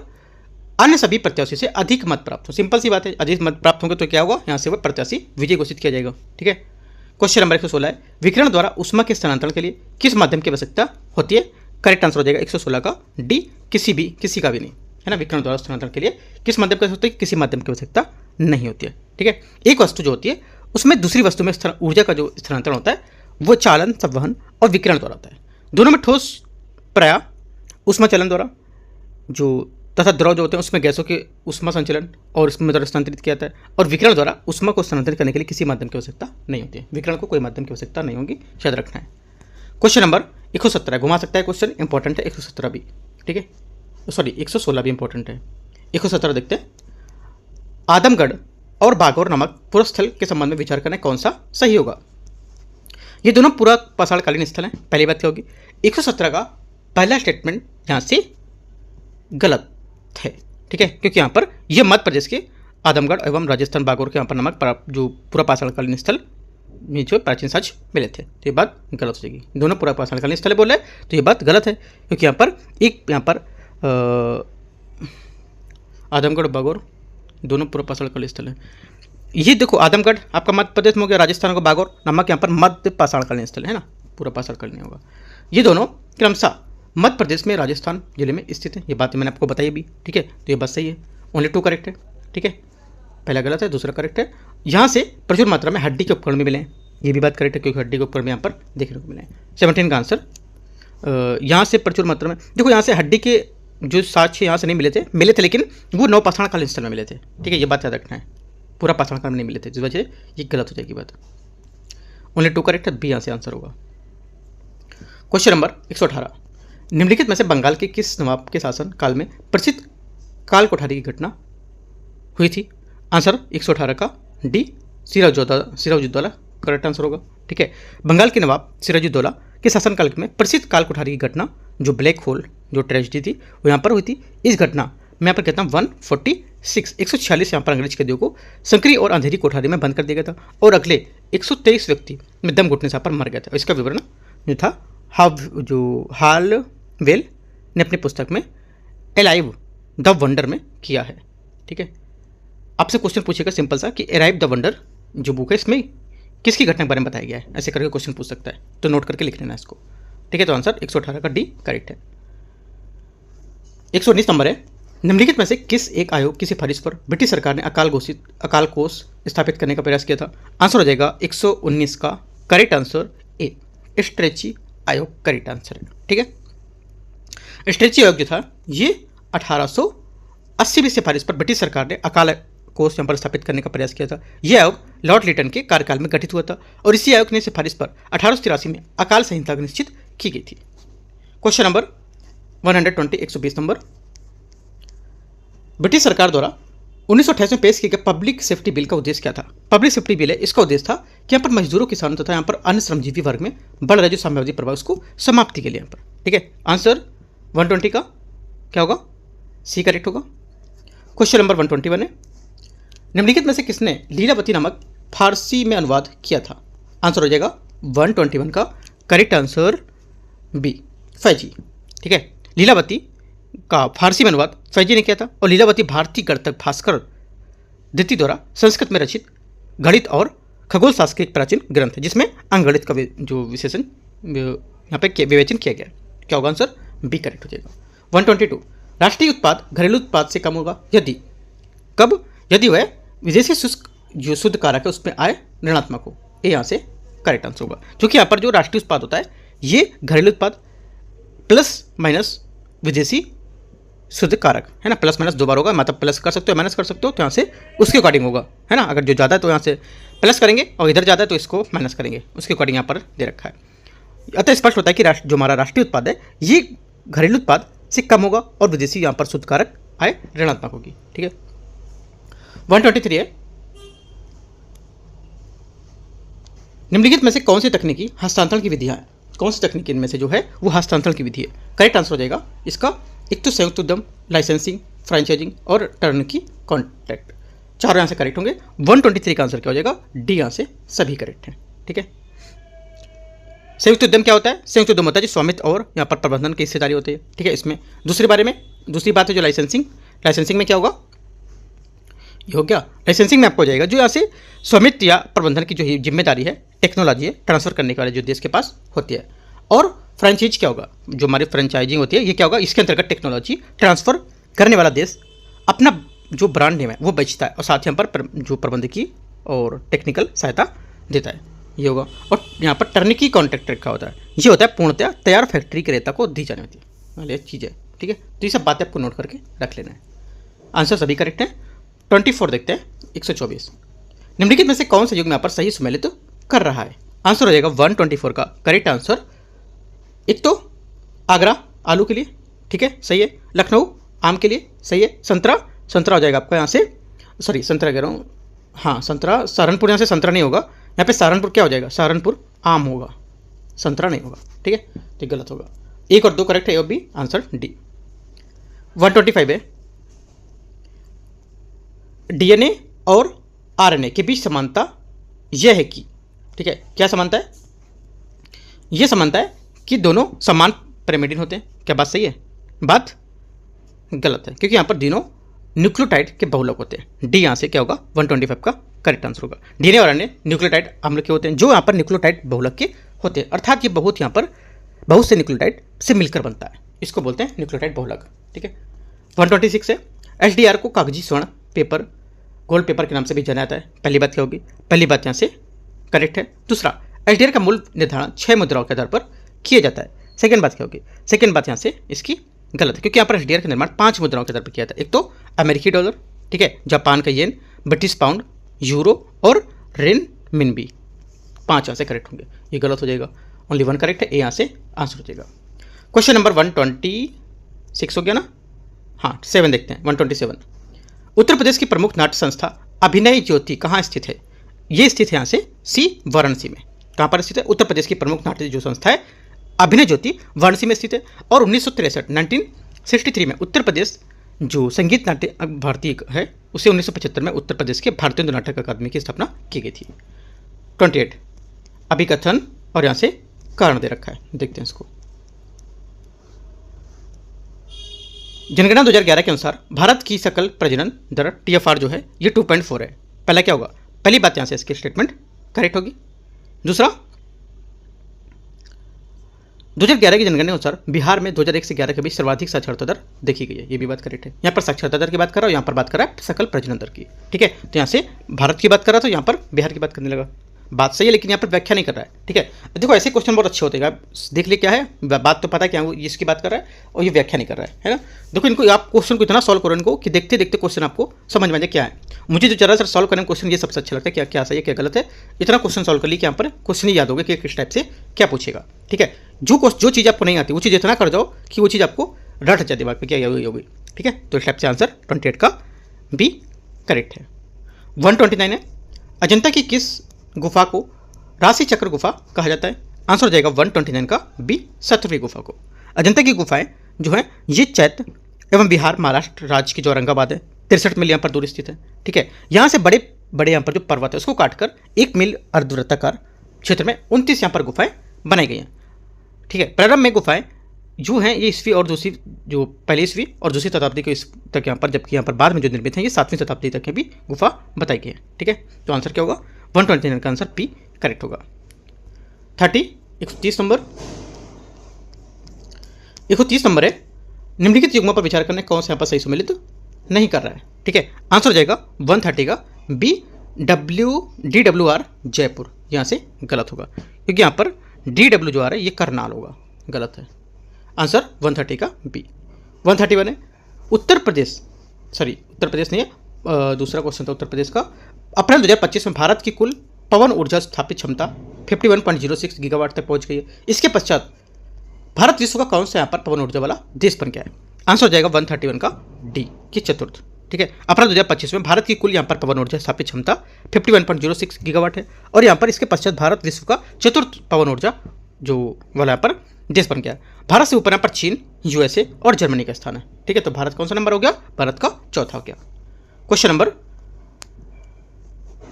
अन्य सभी प्रत्याशी से अधिक मत प्राप्त हो। सिंपल सी बात है, अधिक मत प्राप्त होंगे तो क्या होगा, यहाँ से वह प्रत्याशी विजय घोषित किया जाएगा, ठीक है। क्वेश्चन नंबर 116 है, विकिरण द्वारा ऊष्मा के स्थानांतरण के लिए किस माध्यम की आवश्यकता होती है? करेक्ट आंसर हो जाएगा 116 का डी, किसी का भी नहीं, है ना। विकिरण द्वारा स्थानांतरण के लिए किस माध्यम की आवश्यकता है? किसी माध्यम की आवश्यकता नहीं होती है, ठीक है। एक वस्तु जो होती है उसमें दूसरी वस्तु में ऊर्जा का जो स्थानांतरण होता है वो चालन, संवहन और विकिरण द्वारा होता है। दोनों में ठोस प्रया ऊष्मा चलन द्वारा जो तथा द्रव जो होते हैं उसमें गैसों के ऊष्मा संचलन और उसमें द्वारा स्थानांतरित किया जाता है, और विकिरण द्वारा ऊष्मा को स्थानांतरित करने के लिए किसी माध्यम की आवश्यकता नहीं होती है। विकिरण को कोई माध्यम की आवश्यकता नहीं होगी, याद रखना है। क्वेश्चन नंबर 117 घुमा सकता है क्वेश्चन, इंपॉर्टेंट है। 117 भी, ठीक है, सॉरी 116 भी इंपॉर्टेंट है। 117 देखते हैं, आदमगढ़ और बागौर नामक पुरस्थल के संबंध में विचार करना कौन सा सही होगा? ये दोनों पूरा पाषाणकालीन स्थल हैं। पहली बात क्या होगी, 117 का पहला स्टेटमेंट यहाँ से गलत है, ठीक है, क्योंकि यहाँ पर यह मध्य प्रदेश के आदमगढ़ एवं राजस्थान बागौर के यहाँ पर नामक जो पूरा पाषाणकालीन स्थल में जो प्राचीन साक्ष्य मिले थे, तो ये बात गलत हो जाएगी। दोनों पूरा पाषाणकालीन स्थल बोल रहे हैं तो ये बात गलत है, क्योंकि यहाँ पर आदमगढ़ बागौर दोनों पूरा पाषाणकालीन स्थल है। ये देखो आदमगढ़ आपका मध्य प्रदेश में हो गया, राजस्थान का बागौर नामक यहाँ पर मध्य पाषाणकालीन स्थल है ना, पूरा पाषाणकालीन होगा। ये दोनों क्रमशः मध्य प्रदेश में राजस्थान जिले में स्थित है, ये बात मैंने आपको बताई भी, ठीक है, तो ये बात सही है। ओनली 2 करेक्ट है, ठीक है, पहला गलत है, दूसरा करेक्ट है। यहाँ से प्रचुर मात्रा में हड्डी के उपकरण भी मिले हैं, ये भी बात करेक्ट है, क्योंकि हड्डी के उपकरण यहाँ पर देखने को मिले हैं। 17 का आंसर यहाँ से प्रचुर मात्रा में, देखो यहाँ से हड्डी के जो साक्ष्य यहाँ से नहीं मिले थे, लेकिन वो नव पाषाणकालीन स्थल में मिले थे, ठीक है, ये बात याद रखना है, पूरा पाषाणकाल में नहीं मिले थे, जिस वजह से ये गलत हो जाएगी बात। ओनली 2 करेक्ट है, बी यहाँ से आंसर होगा। क्वेश्चन नंबर 118, निम्नलिखित में से बंगाल के किस नवाब के शासन काल में प्रसिद्ध काल कोठारी की घटना हुई थी? आंसर 118 का डी, सिराजुद्दौला करेक्ट आंसर होगा, ठीक है। बंगाल के नवाब सिराजुद्दौला के शासनकाल में प्रसिद्ध काल कोठारी की घटना जो ब्लैक होल जो ट्रेजेडी थी वो यहाँ पर हुई थी। इस घटना मैं यहाँ पर कहता हूँ 146 यहाँ पर अंग्रेज कैदियों को संकरी और अंधेरी कोठारी में बंद कर दिया गया था, और अगले 123 व्यक्ति में दम घुटने से यहाँ पर मर गया था। इसका विवरण जो था हालवेल ने अपनी पुस्तक में अलाइव द वंडर में किया है, ठीक है। आपसे क्वेश्चन पूछेगा सिंपल सा कि अलाइव द वंडर जो बुक है इसमें किसकी घटना के बारे में बताया गया है, ऐसे करके क्वेश्चन पूछ सकता है, तो नोट करके लिख लेना इसको, ठीक है। तो आंसर 118 का डी करेक्ट है। 119 नंबर है, निम्नलिखित में से किस एक आयोग की सिफारिश पर ब्रिटिश सरकार ने अकाल कोष स्थापित करने का प्रयास किया था? आंसर हो जाएगा 119 का करेक्ट आंसर ए, स्ट्रेची आयोग करेक्ट आंसर है, ठीक है। स्ट्रेची आयोग जो था ये 1880 में सिफारिश पर ब्रिटिश सरकार ने अकाल कोष यहाँ पर स्थापित करने का प्रयास किया था। यह आयोग लॉर्ड लिटन के कार्यकाल में गठित हुआ था, और इसी आयोग ने सिफारिश पर 1883 में अकाल संहिता निश्चित की गई थी। क्वेश्चन नंबर 120 नंबर, ब्रिटिश सरकार द्वारा 1928 में पेश किए गए पब्लिक सेफ्टी बिल का उद्देश्य क्या था? पब्लिक सेफ्टी बिल है, इसका उद्देश्य था कि यहाँ पर मजदूरों, किसानों तथा यहाँ पर अन्य श्रमजीवी वर्ग में बढ़ रहे जो साम्यवादी प्रभाव उसको समाप्ति के लिए यहाँ पर, ठीक है। आंसर 120 का क्या होगा? सी करेक्ट होगा। क्वेश्चन नंबर 121 है, निम्नलिखित में से किसने लीलावती नामक फारसी में अनुवाद किया था? आंसर हो जाएगा 121 का करेक्ट आंसर बी, फैजी, ठीक है। लीलावती का फारसी में अनुवाद फैजी ने किया था, और लीलावती भारतीय गणितज्ञ भास्कर द्वितीय द्वारा संस्कृत में रचित गणित और खगोल शास्त्र का एक प्राचीन ग्रंथ है, जिसमें अंगणित का जो विशेषण यहाँ पे विवेचन किया गया। क्या होगा? आंसर बी करेक्ट हो जाएगा। 122, राष्ट्रीय उत्पाद घरेलू उत्पाद से कम होगा यदि, कब? यदि वह विदेशी शुष्क जो शुद्ध कारक है उसमें आय ऋणात्मक हो। ये यहाँ से करेक्ट आंसर होगा, क्योंकि यहाँ पर जो राष्ट्रीय उत्पाद होता है ये घरेलू उत्पाद प्लस माइनस विदेशी शुद्ध कारक है ना, प्लस माइनस 2 बार होगा, मतलब प्लस कर सकते हो माइनस कर सकते हो, तो यहाँ से उसके अकॉर्डिंग होगा, है ना। अगर जो ज़्यादा है तो यहाँ से प्लस करेंगे और इधर ज़्यादा है तो इसको माइनस करेंगे, उसके अकॉर्डिंग यहाँ पर दे रखा है। अतः स्पष्ट होता है कि जो हमारा राष्ट्रीय उत्पाद है ये घरेलू उत्पाद से कम होगा और विदेशी यहाँ पर शुद्ध कारक आय ऋणात्मक होगी, ठीक है। 123 है, निम्नलिखित में से कौन सी तकनीकी हस्तांतरण की विधियां है? कौन सी तकनीकी इनमें से जो है वो हस्तांतरण की विधि है? करेक्ट आंसर हो जाएगा इसका एक तो संयुक्त उद्यम, लाइसेंसिंग, फ्रेंचाइजिंग और टर्नकी कॉन्ट्रैक्ट, चारों यहाँ से करेक्ट होंगे। 123 का आंसर क्या हो जाएगा? डी यहाँ से सभी करेक्ट हैं, ठीक है। संयुक्त उद्यम क्या होता है? संयुक्त उद्यम होता है जो स्वामित्व और यहाँ पर प्रबंधन की हिस्सेदारी होती है, ठीक है। इसमें दूसरी बात है जो लाइसेंसिंग में क्या होगा? ये हो गया लाइसेंसिंग में आपको हो जाएगा जो यहाँ से स्वामित्व या प्रबंधन की जो जिम्मेदारी है, टेक्नोलॉजी है ट्रांसफर करने के वाले जो देश के पास होती है। और फ्रेंचाइज क्या होगा? जो हमारी फ्रेंचाइजिंग होती है ये क्या होगा? इसके अंतर्गत टेक्नोलॉजी ट्रांसफर करने वाला देश अपना जो ब्रांड नेम है वो बेचता है और साथ ही यहाँ पर जो प्रबंधकीय और टेक्निकल सहायता देता है, ये होगा। और यहाँ पर टर्नकी कॉन्ट्रैक्ट रखा होता है, ये होता है पूर्णतया तैयार फैक्ट्री क्रेता को दी जाने वाली चीज़ है, ठीक है। तो ये सब बातें आपको नोट करके रख लेना है। आंसर सभी करेक्ट है। 24 देखते हैं, 124, निम्नलिखित में से कौन सा युग में यहाँ पर सही सुमेलित कर रहा है? आंसर हो जाएगा 124 का करेक्ट आंसर एक तो आगरा आलू के लिए, ठीक है, सही है। लखनऊ आम के लिए, सही है। संतरा हो जाएगा आपका यहाँ से, सॉरी संतरा कह रहा हूँ, हाँ संतरा, सहारनपुर यहाँ से संतरा नहीं होगा, यहाँ पे सहारनपुर क्या हो जाएगा? सहारनपुर आम होगा, संतरा नहीं होगा, ठीक है, तो गलत होगा। 1 और 2 करेक्ट है और बी आंसर डी। 125 है, डीएनए और आरएनए के बीच समानता यह है कि, ठीक है, क्या समानता है? यह समानता है कि दोनों समान पिरिमिडिन होते हैं। क्या बात सही है? बात गलत है, क्योंकि यहाँ पर तीनों न्यूक्लियोटाइड के बहुलक होते हैं। डी यहाँ से क्या होगा? 125 का करेक्ट आंसर होगा। डीएनए और आरएनए न्यूक्लियोटाइड अम्ल के होते हैं, जो यहाँ पर न्यूक्लियोटाइड बहुलक के होते हैं, अर्थात ये बहुत यहाँ पर बहुत से न्यूक्लियोटाइड से मिलकर बनता है, इसको बोलते हैं न्यूक्लियोटाइड बहुलक। ठीक है। 126 है, एचडीआर को कागजी स्वर्ण पेपर, गोल्ड पेपर के नाम से भी जाना जाता है। पहली बात क्या होगी? पहली बात यहाँ से करेक्ट है। दूसरा, एचडीआर का मूल निर्धारण 6 मुद्राओं के आधार पर किया जाता है। सेकंड बात क्या होगी? सेकंड बात यहाँ से इसकी गलत है, क्योंकि यहाँ पर एचडीआर का निर्माण 5 मुद्राओं के आधार पर किया था। एक तो अमेरिकी डॉलर, ठीक है, जापान का येन, ब्रिटिश पाउंड, यूरो और रेन मिनबी। 5 यहाँ से करेक्ट होंगे, ये गलत हो जाएगा। ओनली 1 करेक्ट है, ए यहाँ से आंसर हो जाएगा। क्वेश्चन नंबर 126 हो गया ना? हाँ, 7 देखते हैं। 127, उत्तर प्रदेश की प्रमुख नाट्य संस्था अभिनय ज्योति कहाँ स्थित है? ये स्थित है यहाँ से सी, वाराणसी में। कहाँ पर स्थित है? उत्तर प्रदेश की प्रमुख नाट्य जो संस्था है अभिनय ज्योति वाराणसी में स्थित है। और 1963 में उत्तर प्रदेश जो संगीत नाट्य भारती है, उसे 1975 में उत्तर प्रदेश के भारतीय नाटक अकादमी की स्थापना की गई थी। 28, अभिकथन और यहाँ से कारण दे रखा है, देखते हैं इसको। जनगणना 2011 के अनुसार भारत की सकल प्रजनन दर TFR जो है ये 2.4 है। पहला क्या होगा? पहली बात यहाँ से इसकी स्टेटमेंट करेक्ट होगी। दूसरा, 2011 की जनगणना के अनुसार बिहार में 2001 से 11 के बीच सर्वाधिक साक्षरता दर देखी गई है, ये भी बात करेक्ट है। यहाँ पर साक्षरता दर की बात कर रहा हूँ, यहाँ पर बात कर रहा है सकल प्रजनन दर की। ठीक है, तो यहाँ से भारत की बात कर रहा था, यहाँ पर बिहार की बात करने लगा। बात सही है, लेकिन यहाँ पर व्याख्या नहीं कर रहा है। ठीक है, देखो ऐसे क्वेश्चन बहुत अच्छे होते हैं, देख ले क्या है, बात तो पता है क्या वो इसकी बात कर रहा है और ये व्याख्या नहीं कर रहा है ना। देखो इनको, आप क्वेश्चन को इतना सॉल्व करो इनको कि देखते देखते क्वेश्चन आपको समझ में आ जाए क्या है। मुझे जो जरा सर सॉल्व करने क्वेश्चन ये सबसे अच्छा लगता है, क्या क्या सही है क्या गलत है। इतना क्वेश्चन सॉल्व कर ली कि यहाँ पर क्वेश्चन ही याद होगा कि किस टाइप से क्या पूछेगा। ठीक है, जो चीज़ आपको नहीं आती वो चीज़ इतना कर जाओ कि वो चीज़ आपको रट जाए दिमाग में, क्या होगी। ठीक है, तो इस टाइप से आंसर 28 का बी करेक्ट है। 129 है, अजंता की किस गुफा को राशि चक्र गुफा कहा जाता है? आंसर हो जाएगा 129 का बी, सतपुरी गुफा को। अजंता की गुफाएं जो है ये चैत्र एवं बिहार महाराष्ट्र राज्य की जो औरंगाबाद है 63 मील यहाँ पर दूर स्थित है। ठीक है, यहाँ से बड़े बड़े यहाँ पर जो पर्वत है उसको काटकर 1 मील अर्धवृत्ताकार क्षेत्र में 29 यहाँ पर गुफाएं बनाई गई हैं। ठीक है, प्रारंभ में गुफाएं जो हैं ये ईस्वी और दूसरी जो पहली ईस्वी और दूसरी शताब्दी के तक यहाँ पर, जबकि यहाँ पर बाद में जो निर्मित हैं ये 7वीं शताब्दी तक भी गुफा बताई गई है। ठीक है, तो आंसर क्या होगा? 129 का आंसर पी करेक्ट होगा। 31 नंबर, 31 नंबर है, निम्नलिखित युग्मों पर विचार करने कौन सा यहाँ पर सही सम्मिलित नहीं कर रहा है? ठीक है, आंसर हो जाएगा 130 का बी, DWR जयपुर। यहाँ से गलत होगा, क्योंकि यहाँ पर DW जो आ रहा है ये करनाल होगा, गलत है। आंसर 130 का बी। 131 है, उत्तर प्रदेश नहीं है, दूसरा क्वेश्चन था उत्तर प्रदेश का। अप्रैल 2025 में भारत की कुल पवन ऊर्जा स्थापित क्षमता 51.06 गीगावाट तक पहुंच गई है। इसके पश्चात भारत विश्व का कौन सा यहाँ पर पवन ऊर्जा वाला देश बन गया है? आंसर हो जाएगा 131 का डी की चतुर्थ। ठीक है, अप्रैल 2025 में भारत की कुल यहाँ पर पवन ऊर्जा स्थापित क्षमता 51.06 गीगावाट है, और यहाँ पर इसके पश्चात भारत विश्व का चतुर्थ पवन ऊर्जा जो वाला यहाँ पर देश बन गया है। भारत से ऊपर यहाँ पर चीन, USA और जर्मनी का स्थान है। ठीक है, तो भारत कौन सा नंबर हो गया? भारत का चौथा हो गया। क्वेश्चन नंबर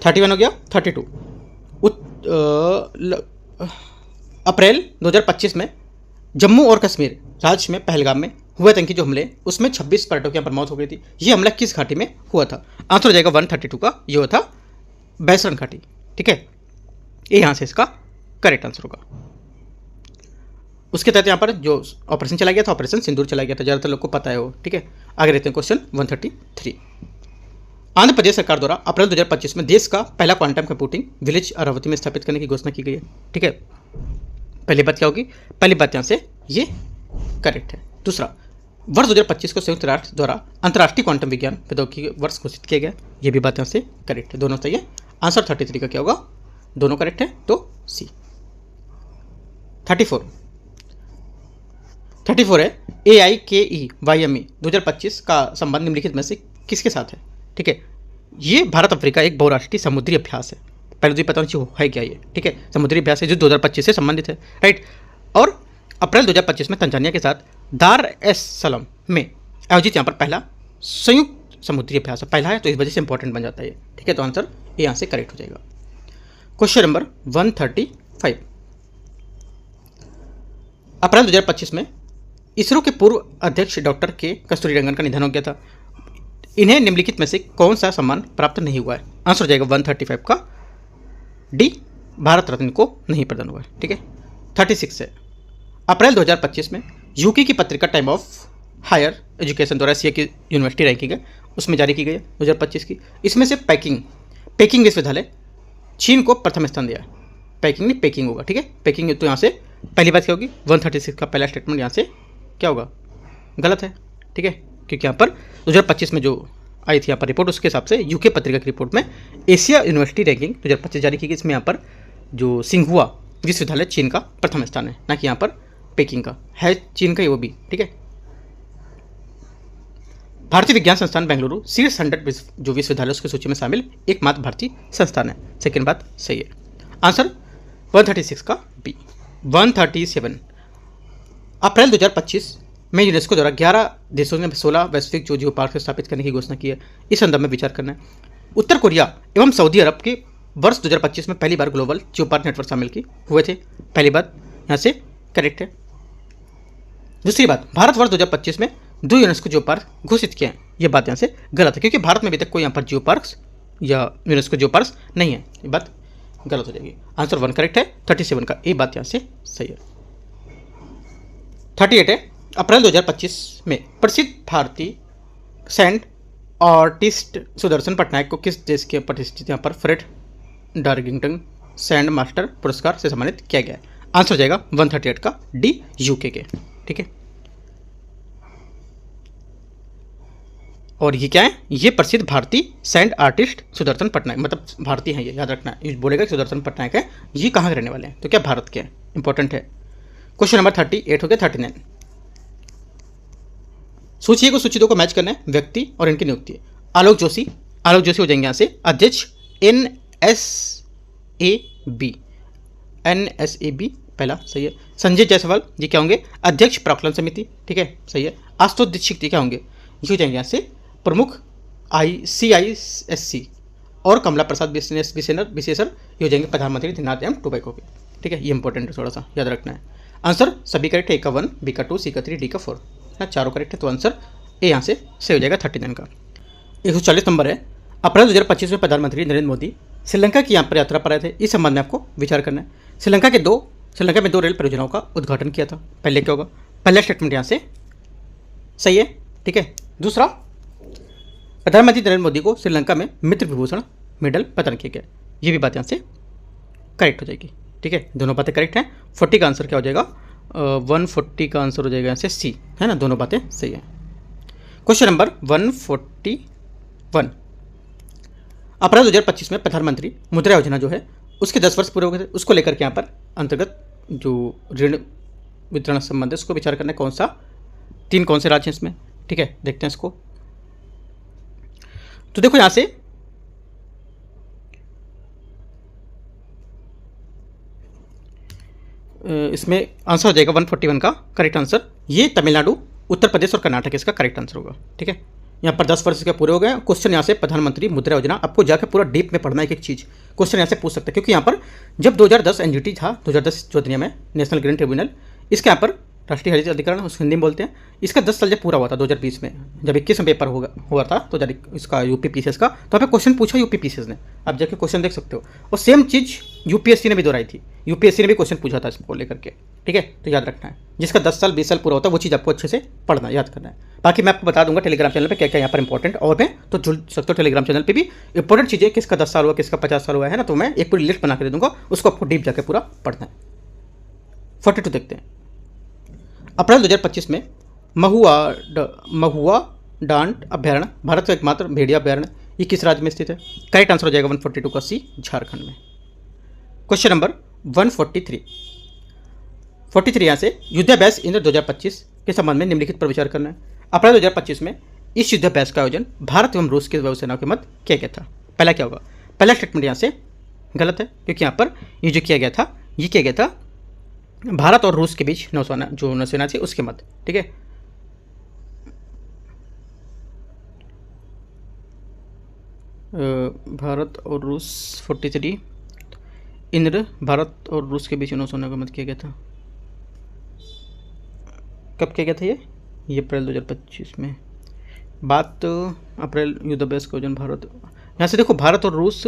31 हो गया। 32, अप्रैल 2025 में जम्मू और कश्मीर राज्य में पहलगाम में हुए आतंकी जो हमले, उसमें 26 पर्यटकों की यहाँ पर मौत हो गई थी। ये हमला किस घाटी में हुआ था? आंसर हो जाएगा 132 का, ये हुआ था बैसरन घाटी। ठीक है, ये यहाँ से इसका करेक्ट आंसर होगा। उसके तहत यहाँ पर जो ऑपरेशन चला गया था, ऑपरेशन सिंदूर चला गया था, ज़्यादातर लोग को पता है वो। ठीक है, आगे रहते हैं क्वेश्चन 133। आंध्र प्रदेश सरकार द्वारा अप्रैल 2025 में देश का पहला क्वांटम कंप्यूटिंग विलेज अरावती में स्थापित करने की घोषणा की गई है। ठीक है, पहली बात क्या होगी? पहली बात यहाँ से ये करेक्ट है। दूसरा, वर्ष 2025 को संयुक्त राष्ट्र द्वारा अंतर्राष्ट्रीय क्वांटम विज्ञान प्रौद्योगिकी वर्ष घोषित किया गया, ये भी बात यहाँ से करेक्ट है। दोनों सही है। आंसर 33 का क्या होगा? दोनों करेक्ट है, तो सी। 34 है, AIKEYME 2025 का संबंध निम्नलिखित में से किसके साथ है? ठीक है, ये भारत अफ्रीका एक बहुराष्ट्रीय समुद्री अभ्यास है। पहले तो ये पता नहीं चाहिए है क्या ये। ठीक है, समुद्री अभ्यास है जो 2025 से संबंधित है, राइट। और अप्रैल 2025 में तंजानिया के साथ दार एस सलाम में आयोजित यहाँ पर पहला संयुक्त समुद्री अभ्यास पहला है, तो इस वजह से इंपॉर्टेंट बन जाता है ये। ठीक है, तो आंसर ये यहाँ से करेक्ट हो जाएगा। Question number 135। अप्रैल 2025 में इसरो के पूर्व अध्यक्ष डॉक्टर के कस्तूरीरंगन का निधन हो गया था। इन्हें निम्नलिखित में से कौन सा सम्मान प्राप्त नहीं हुआ है? आंसर हो जाएगा 135 का डी, भारत रत्न को नहीं प्रदान हुआ है। ठीक है, 36 है। अप्रैल 2025 में यूके की पत्रिका टाइम ऑफ हायर एजुकेशन द्वारा एशिया की यूनिवर्सिटी रैंकिंग है उसमें जारी की गई है 2025 की। इसमें से पेकिंग विश्वविद्यालय चीन को प्रथम स्थान दिया है। पैकिंग नहीं पेकिंग होगा। ठीक है, पेकिंग तो यहाँ से पहली बात क्या होगी, 136 का पहला स्टेटमेंट यहाँ से क्या होगा, गलत है। ठीक है, क्योंकि यहाँ पर 2025 में जो आई थी यहाँ पर रिपोर्ट, उसके हिसाब से यूके पत्रिका की रिपोर्ट में एशिया यूनिवर्सिटी रैंकिंग 2025 जारी की गई। इसमें यहाँ पर जो सिंघुआ विश्वविद्यालय चीन का प्रथम स्थान है, ना कि यहाँ पर पेकिंग का है, चीन का ही वो भी। ठीक है, भारतीय विज्ञान संस्थान बेंगलुरु शीर्ष 100 जो विश्वविद्यालय उसकी सूची में शामिल एकमात्र भारतीय संस्थान है। सेकेंड बात सही है। आंसर 136 का बी। 137 अप्रैल 2025 में यूनेस्को द्वारा 11 देशों ने 16 वैश्विक जियो पार्क स्थापित करने की घोषणा की है। इस संदर्भ में विचार करना है। उत्तर कोरिया एवं सऊदी अरब के वर्ष 2025 में पहली बार ग्लोबल जियो पार्क नेटवर्क शामिल की हुए थे। पहली बात यहाँ से करेक्ट है। दूसरी बात, भारत वर्ष 2025 में 2 यूनेस्को जियो पार्क घोषित किए हैं। ये बात यहाँ से गलत है, क्योंकि भारत में अभी तक कोई यहाँ पर जियो पार्क्स या यूनेस्को जियो पार्क्स नहीं है। ये बात गलत हो जाएगी। आंसर 1 करेक्ट है। 37 का ये बात यहाँ से सही है। 38 है। अप्रैल 2025 में प्रसिद्ध भारतीय सैंड आर्टिस्ट सुदर्शन पटनायक को किस देश के प्रतिष्ठित यहाँ पर फ्रेड डार्गिंगटन सैंड मास्टर पुरस्कार से सम्मानित किया गया है? आंसर हो जाएगा 138 का डी, यूके के। ठीक है, और ये क्या है, ये प्रसिद्ध भारतीय सैंड आर्टिस्ट सुदर्शन पटनायक, मतलब भारतीय हैं ये, याद रखना है। ये बोलेगा कि सुदर्शन पटनायक है, ये कहाँ के रहने वाले हैं, तो क्या भारत के हैं, इंपॉर्टेंट है। क्वेश्चन नंबर 38 हो गया। 39 सूची 1 को सूची 2 को मैच करना है, व्यक्ति और इनकी नियुक्ति। आलोक जोशी हो जाएंगे यहाँ से अध्यक्ष NSAB पहला सही है। संजय जायसवाल जी क्या होंगे, अध्यक्ष प्राक्कलन समिति। ठीक है, सही है। आशुतोष दीक्षित जी क्या होंगे, ये हो जाएंगे यहाँ से प्रमुख CISC। और कमला प्रसाद विशेषर ये हो जाएंगे प्रधानमंत्री दीनदयाल एवं टोबैको के। ठीक है, ये इंपॉर्टेंट है, थोड़ा सा याद रखना है। आंसर सभी करेक्ट है। A का 1, B का 2, C का 3, D का 4 है, चारों करेक्ट है। तो आंसर ए यहाँ से सही हो जाएगा 39 का। 140 नंबर है। अप्रैल 2025 में प्रधानमंत्री नरेंद्र मोदी श्रीलंका की यहाँ पर यात्रा पर आए थे। इस संबंध में आपको विचार करना है। श्रीलंका में 2 रेल परियोजनाओं का उद्घाटन किया था। पहले क्या होगा, पहला स्टेटमेंट यहाँ से सही है। ठीक है, दूसरा, प्रधानमंत्री नरेंद्र मोदी को श्रीलंका में मित्र विभूषण मेडल प्रदान किया गया। ये भी बात यहाँ से करेक्ट हो जाएगी। ठीक है, दोनों बातें करेक्ट हैं। 40 का आंसर क्या हो जाएगा, 140 का आंसर हो जाएगा यहाँ से सी, है ना, दोनों बातें सही है। क्वेश्चन नंबर 141 अप्रैल 2025 में प्रधानमंत्री मुद्रा योजना जो है उसके 10 वर्ष पूरे हो गए थे। उसको लेकर के यहाँ पर अंतर्गत जो ऋण वितरण संबंध है उसको विचार करना है। कौन से राज्य हैं इसमें। ठीक है, देखते हैं इसको। तो देखो यहाँ से इसमें आंसर हो जाएगा 141 का करेक्ट आंसर। ये तमिलनाडु, उत्तर प्रदेश और कर्नाटक इसका करेक्ट आंसर होगा। ठीक है, यहाँ पर 10 वर्ष इसके पूरे हो गए। क्वेश्चन यहाँ से प्रधानमंत्री मुद्रा योजना, आपको जाकर पूरा डीप में पढ़ना है। एक चीज़ क्वेश्चन यहाँ से पूछ सकते हैं, क्योंकि यहाँ पर जब 2010 NGT था, 2010 जो दुनिया में नेशनल ग्रीन ट्रिब्यूनल, इसके यहाँ पर राष्ट्रीय हरित अधिकरण उसको हिंदी में बोलते हैं, इसका 10 साल जब पूरा हुआ था 2020 में, जब 21 में पेपर हुआ था तो इसका UPPCS का, तो यहाँ पे क्वेश्चन पूछा UPPCS ने, आप जाके क्वेश्चन देख सकते हो। और सेम चीज़ UPSC ने भी दोहराई थी, UPSC ने भी क्वेश्चन पूछा था इसको लेकर के। ठीक है, तो याद रखना है, जिसका 10 साल 20 साल पूरा होता है वो चीज़ आपको अच्छे से पढ़ना याद करना है। बाकी मैं आपको बता दूंगा टेलीग्राम चैनल पे क्या क्या यहाँ पर इंपॉर्टेंट और है, तो जुड़ सकते हो टेलीग्राम चैनल पे भी। इंपॉर्टेंट चीज़ें किसका 10 साल हुआ, किसका 50 साल हुआ है ना, तो मैं एक पूरी लिस्ट बना के दे दूंगा, उसको आपको डीप जाकर पूरा पढ़ना है। 42 देखते हैं। अप्रैल 2025 में महुआ डांट अभ्यारण्य भारत का एकमात्र भेड़िया अभ्यारण्य, ये किस राज्य में स्थित है? करेक्ट आंसर हो जाएगा 142 का सी, झारखंड में। क्वेश्चन नंबर 143 यहाँ से युद्धाभ्यास इंद्र 2025 के संबंध में निम्नलिखित पर विचार करना है। अप्रैल 2025 में इस युद्धाभ्यास का आयोजन भारत एवं रूस की वायुसेनाओं के मध्य किया गया था। पहला क्या होगा, पहला स्टेटमेंट यहाँ से गलत है, क्योंकि यहाँ पर ये जो किया गया था भारत और रूस के बीच नौसेना थी उसके मध्य। ठीक है, भारत और रूस 43। इंद्र भारत और रूस के बीच 1919 को मत किया गया था। कब किया गया था ये अप्रैल 2025 में। बात अप्रैल युद्ध अभ्यास का आयोजन भारत, यहाँ से देखो भारत और रूस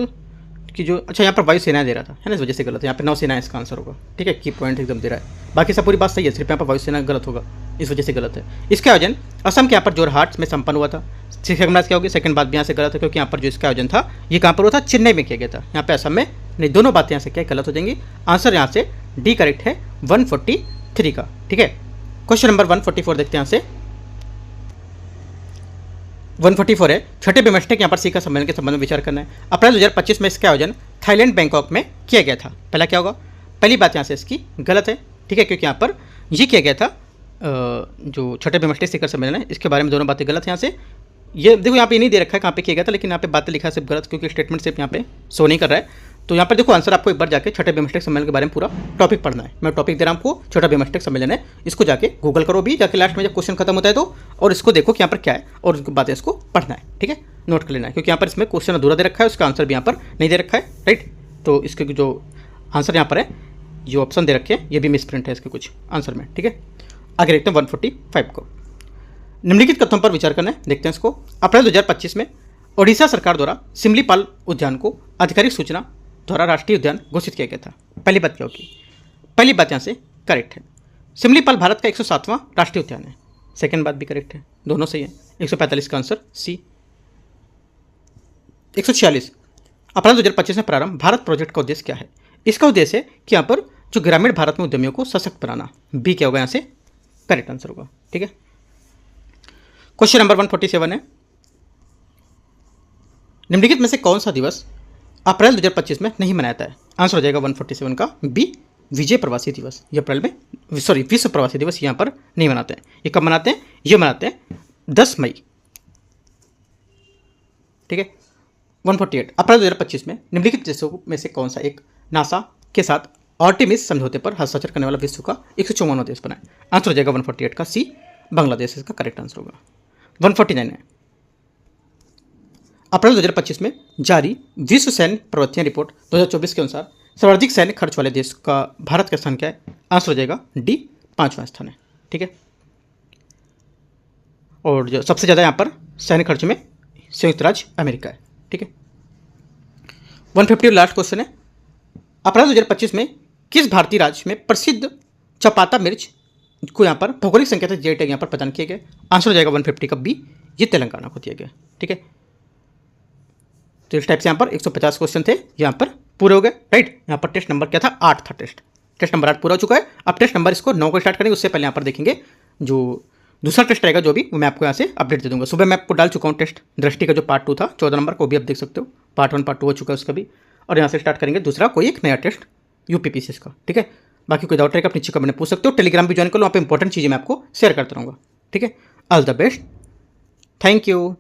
की जो, अच्छा यहाँ पर वायुसेना दे रहा था है ना, इस वजह से गलत है। यहाँ पे नौसेना इसका आंसर होगा, ठीक है, की पॉइंट एकदम दे रहा है। बाकी सब पूरी बात सही है, सिर्फ यहाँ पर वायुसेना गलत होगा, इस वजह से गलत है। इसका आयोजन असम के यहाँ पर जोरहाट में संपन्न हुआ था। सेकंड बात क्या होगी, सेकंड बात भी यहाँ से गलत है, क्योंकि यहाँ पर जो इसका आयोजन था ये कहाँ पर हुआ था, चेन्नई में किया गया था, यहाँ पे असम में नहीं। दोनों बातें यहाँ से क्या गलत हो जाएंगी। आंसर यहाँ से डी करेक्ट है 143 का, ठीक है। क्वेश्चन नंबर 144 देखते हैं यहाँ से। 144 है, छठे बिमस्टेक यहाँ पर शिखर सम्मेलन के संबंध में विचार करना है। अप्रैल 2025 में इसका आयोजन थाईलैंड बैंकॉक में किया गया था। पहला क्या होगा, पहली बात यहाँ से इसकी गलत है, ठीक है, क्योंकि यहाँ पर ये किया गया था जो छठे बिमस्टेक शिखर सम्मेलन है, इसके बारे में दोनों बातें गलत है। यहाँ से ये देखो, यहाँ पे नहीं दे रखा है कहाँ पे किया गया था, लेकिन यहाँ पे बातें लिखा है सिर्फ गलत, क्योंकि स्टेटमेंट सिर्फ यहाँ पे शो नहीं कर रहा है। तो यहाँ पर देखो आंसर आपको एक बार जाके छठे बिमस्टेक सम्मेलन के बारे में पूरा टॉपिक पढ़ना है। मैं टॉपिक दे रहा हूँ आपको, छठा बिमस्टेक सम्मेलन है, इसको जाके गूगल करो भी जाके लास्ट में जब क्वेश्चन खत्म होता है तो, और इसको देखो कि यहाँ पर क्या है और उसके बाद इसको पढ़ना है, ठीक है, नोट कर लेना है, क्योंकि यहाँ पर इसमें क्वेश्चन अधूरा दे रखा है, उसका आंसर भी यहाँ पर नहीं दे रखा है, राइट। तो इसके जो आंसर यहाँ पर है, जो ऑप्शन दे रखे हैं ये भी मिसप्रिंट है इसके कुछ आंसर में, ठीक है। आगे देखते हैं 145 को। निम्नलिखित कथनों पर विचार करना है, देखते हैं इसको। अप्रैल 2025 में ओडिशा सरकार द्वारा सिमलीपाल उद्यान को आधिकारिक सूचना द्वारा राष्ट्रीय उद्यान घोषित किया गया था। पहली बात क्या होगी, पहली बात यहाँ से करेक्ट है, सिमलीपाल भारत का 107वां राष्ट्रीय उद्यान है। सेकंड बात भी करेक्ट है, दोनों सही है। 145 का आंसर सी। 146, अप्रैल 2025 में प्रारंभ भारत प्रोजेक्ट का उद्देश्य क्या है। इसका उद्देश्य है कि यहाँ पर जो ग्रामीण भारत में उद्यमियों को सशक्त बनाना। बी क्या होगा यहाँ से करेक्ट आंसर होगा, ठीक है। क्वेश्चन नंबर 147 है, निम्नलिखित में से कौन सा दिवस अप्रैल 2025 में नहीं मनाया जाता है। आंसर हो जाएगा 147 का बी, विजय प्रवासी दिवस। ये अप्रैल में सॉरी विश्व प्रवासी दिवस यहाँ पर नहीं मनाते हैं। ये कब मनाते हैं, ये मनाते हैं 10 मई, ठीक है। 148, अप्रैल 2025 में निम्नलिखित देशों में से कौन सा एक नासा के साथ आर्टेमिस समझौते पर हस्ताक्षर करने वाला विश्व का 154वां देश बना है। आंसर हो जाएगा 148 का सी, बांग्लादेश इसका करेक्ट आंसर होगा। 149 है, अप्रैल 2025 में जारी विश्व सैन्य प्रवृत्तियां रिपोर्ट 2024 के अनुसार सर्वाधिक सैन्य खर्च वाले देश का भारत का स्थान क्या है। आंसर हो जाएगा डी, 5वां स्थान है, ठीक है। और जो सबसे ज़्यादा यहाँ पर सैन्य खर्च में संयुक्त राज्य अमेरिका है, ठीक है। 150 लास्ट क्वेश्चन है, अप्रैल 2025 में किस भारतीय राज्य में प्रसिद्ध चपाता मिर्च को यहाँ पर भौगोलिक संकेतक जे टैग यहाँ पर प्रदान किए गए। आंसर हो जाएगा 150 का बी, ये तेलंगाना को दिया गया, ठीक है। तो इस टाइप से यहाँ पर 150 क्वेश्चन थे, यहाँ पर पूरे हो गए, राइट। यहाँ पर टेस्ट नंबर क्या था, 8 था। टेस्ट नंबर 8 पूरा हो चुका है। अब टेस्ट नंबर इसको 9 को स्टार्ट करेंगे, उससे पहले यहाँ पर देखेंगे जो दूसरा टेस्ट रहेगा, जो भी मैं आपको यहाँ से अपडेट दे दूंगा। सुबह मैं आपको डाल चुका हूँ टेस्ट दृष्टि का जो पार्ट 2 था 14 नंबर को भी आप देख सकते हो, पार्ट 1 पार्ट 2 हो चुका है उसका भी। और यहाँ से स्टार्ट करेंगे दूसरा कोई एक नया टेस्ट यूपीपीसीएस का, ठीक है। बाकी कोई डाउट रहेगा आप नीचे कमेंट में पूछ सकते हो। टेलीग्राम भी ज्वाइन कर लो, वहाँ पे इंपॉर्टेंट चीज़ें मैं आपको शेयर करता रहूँगा, ठीक है। All the best, thank you.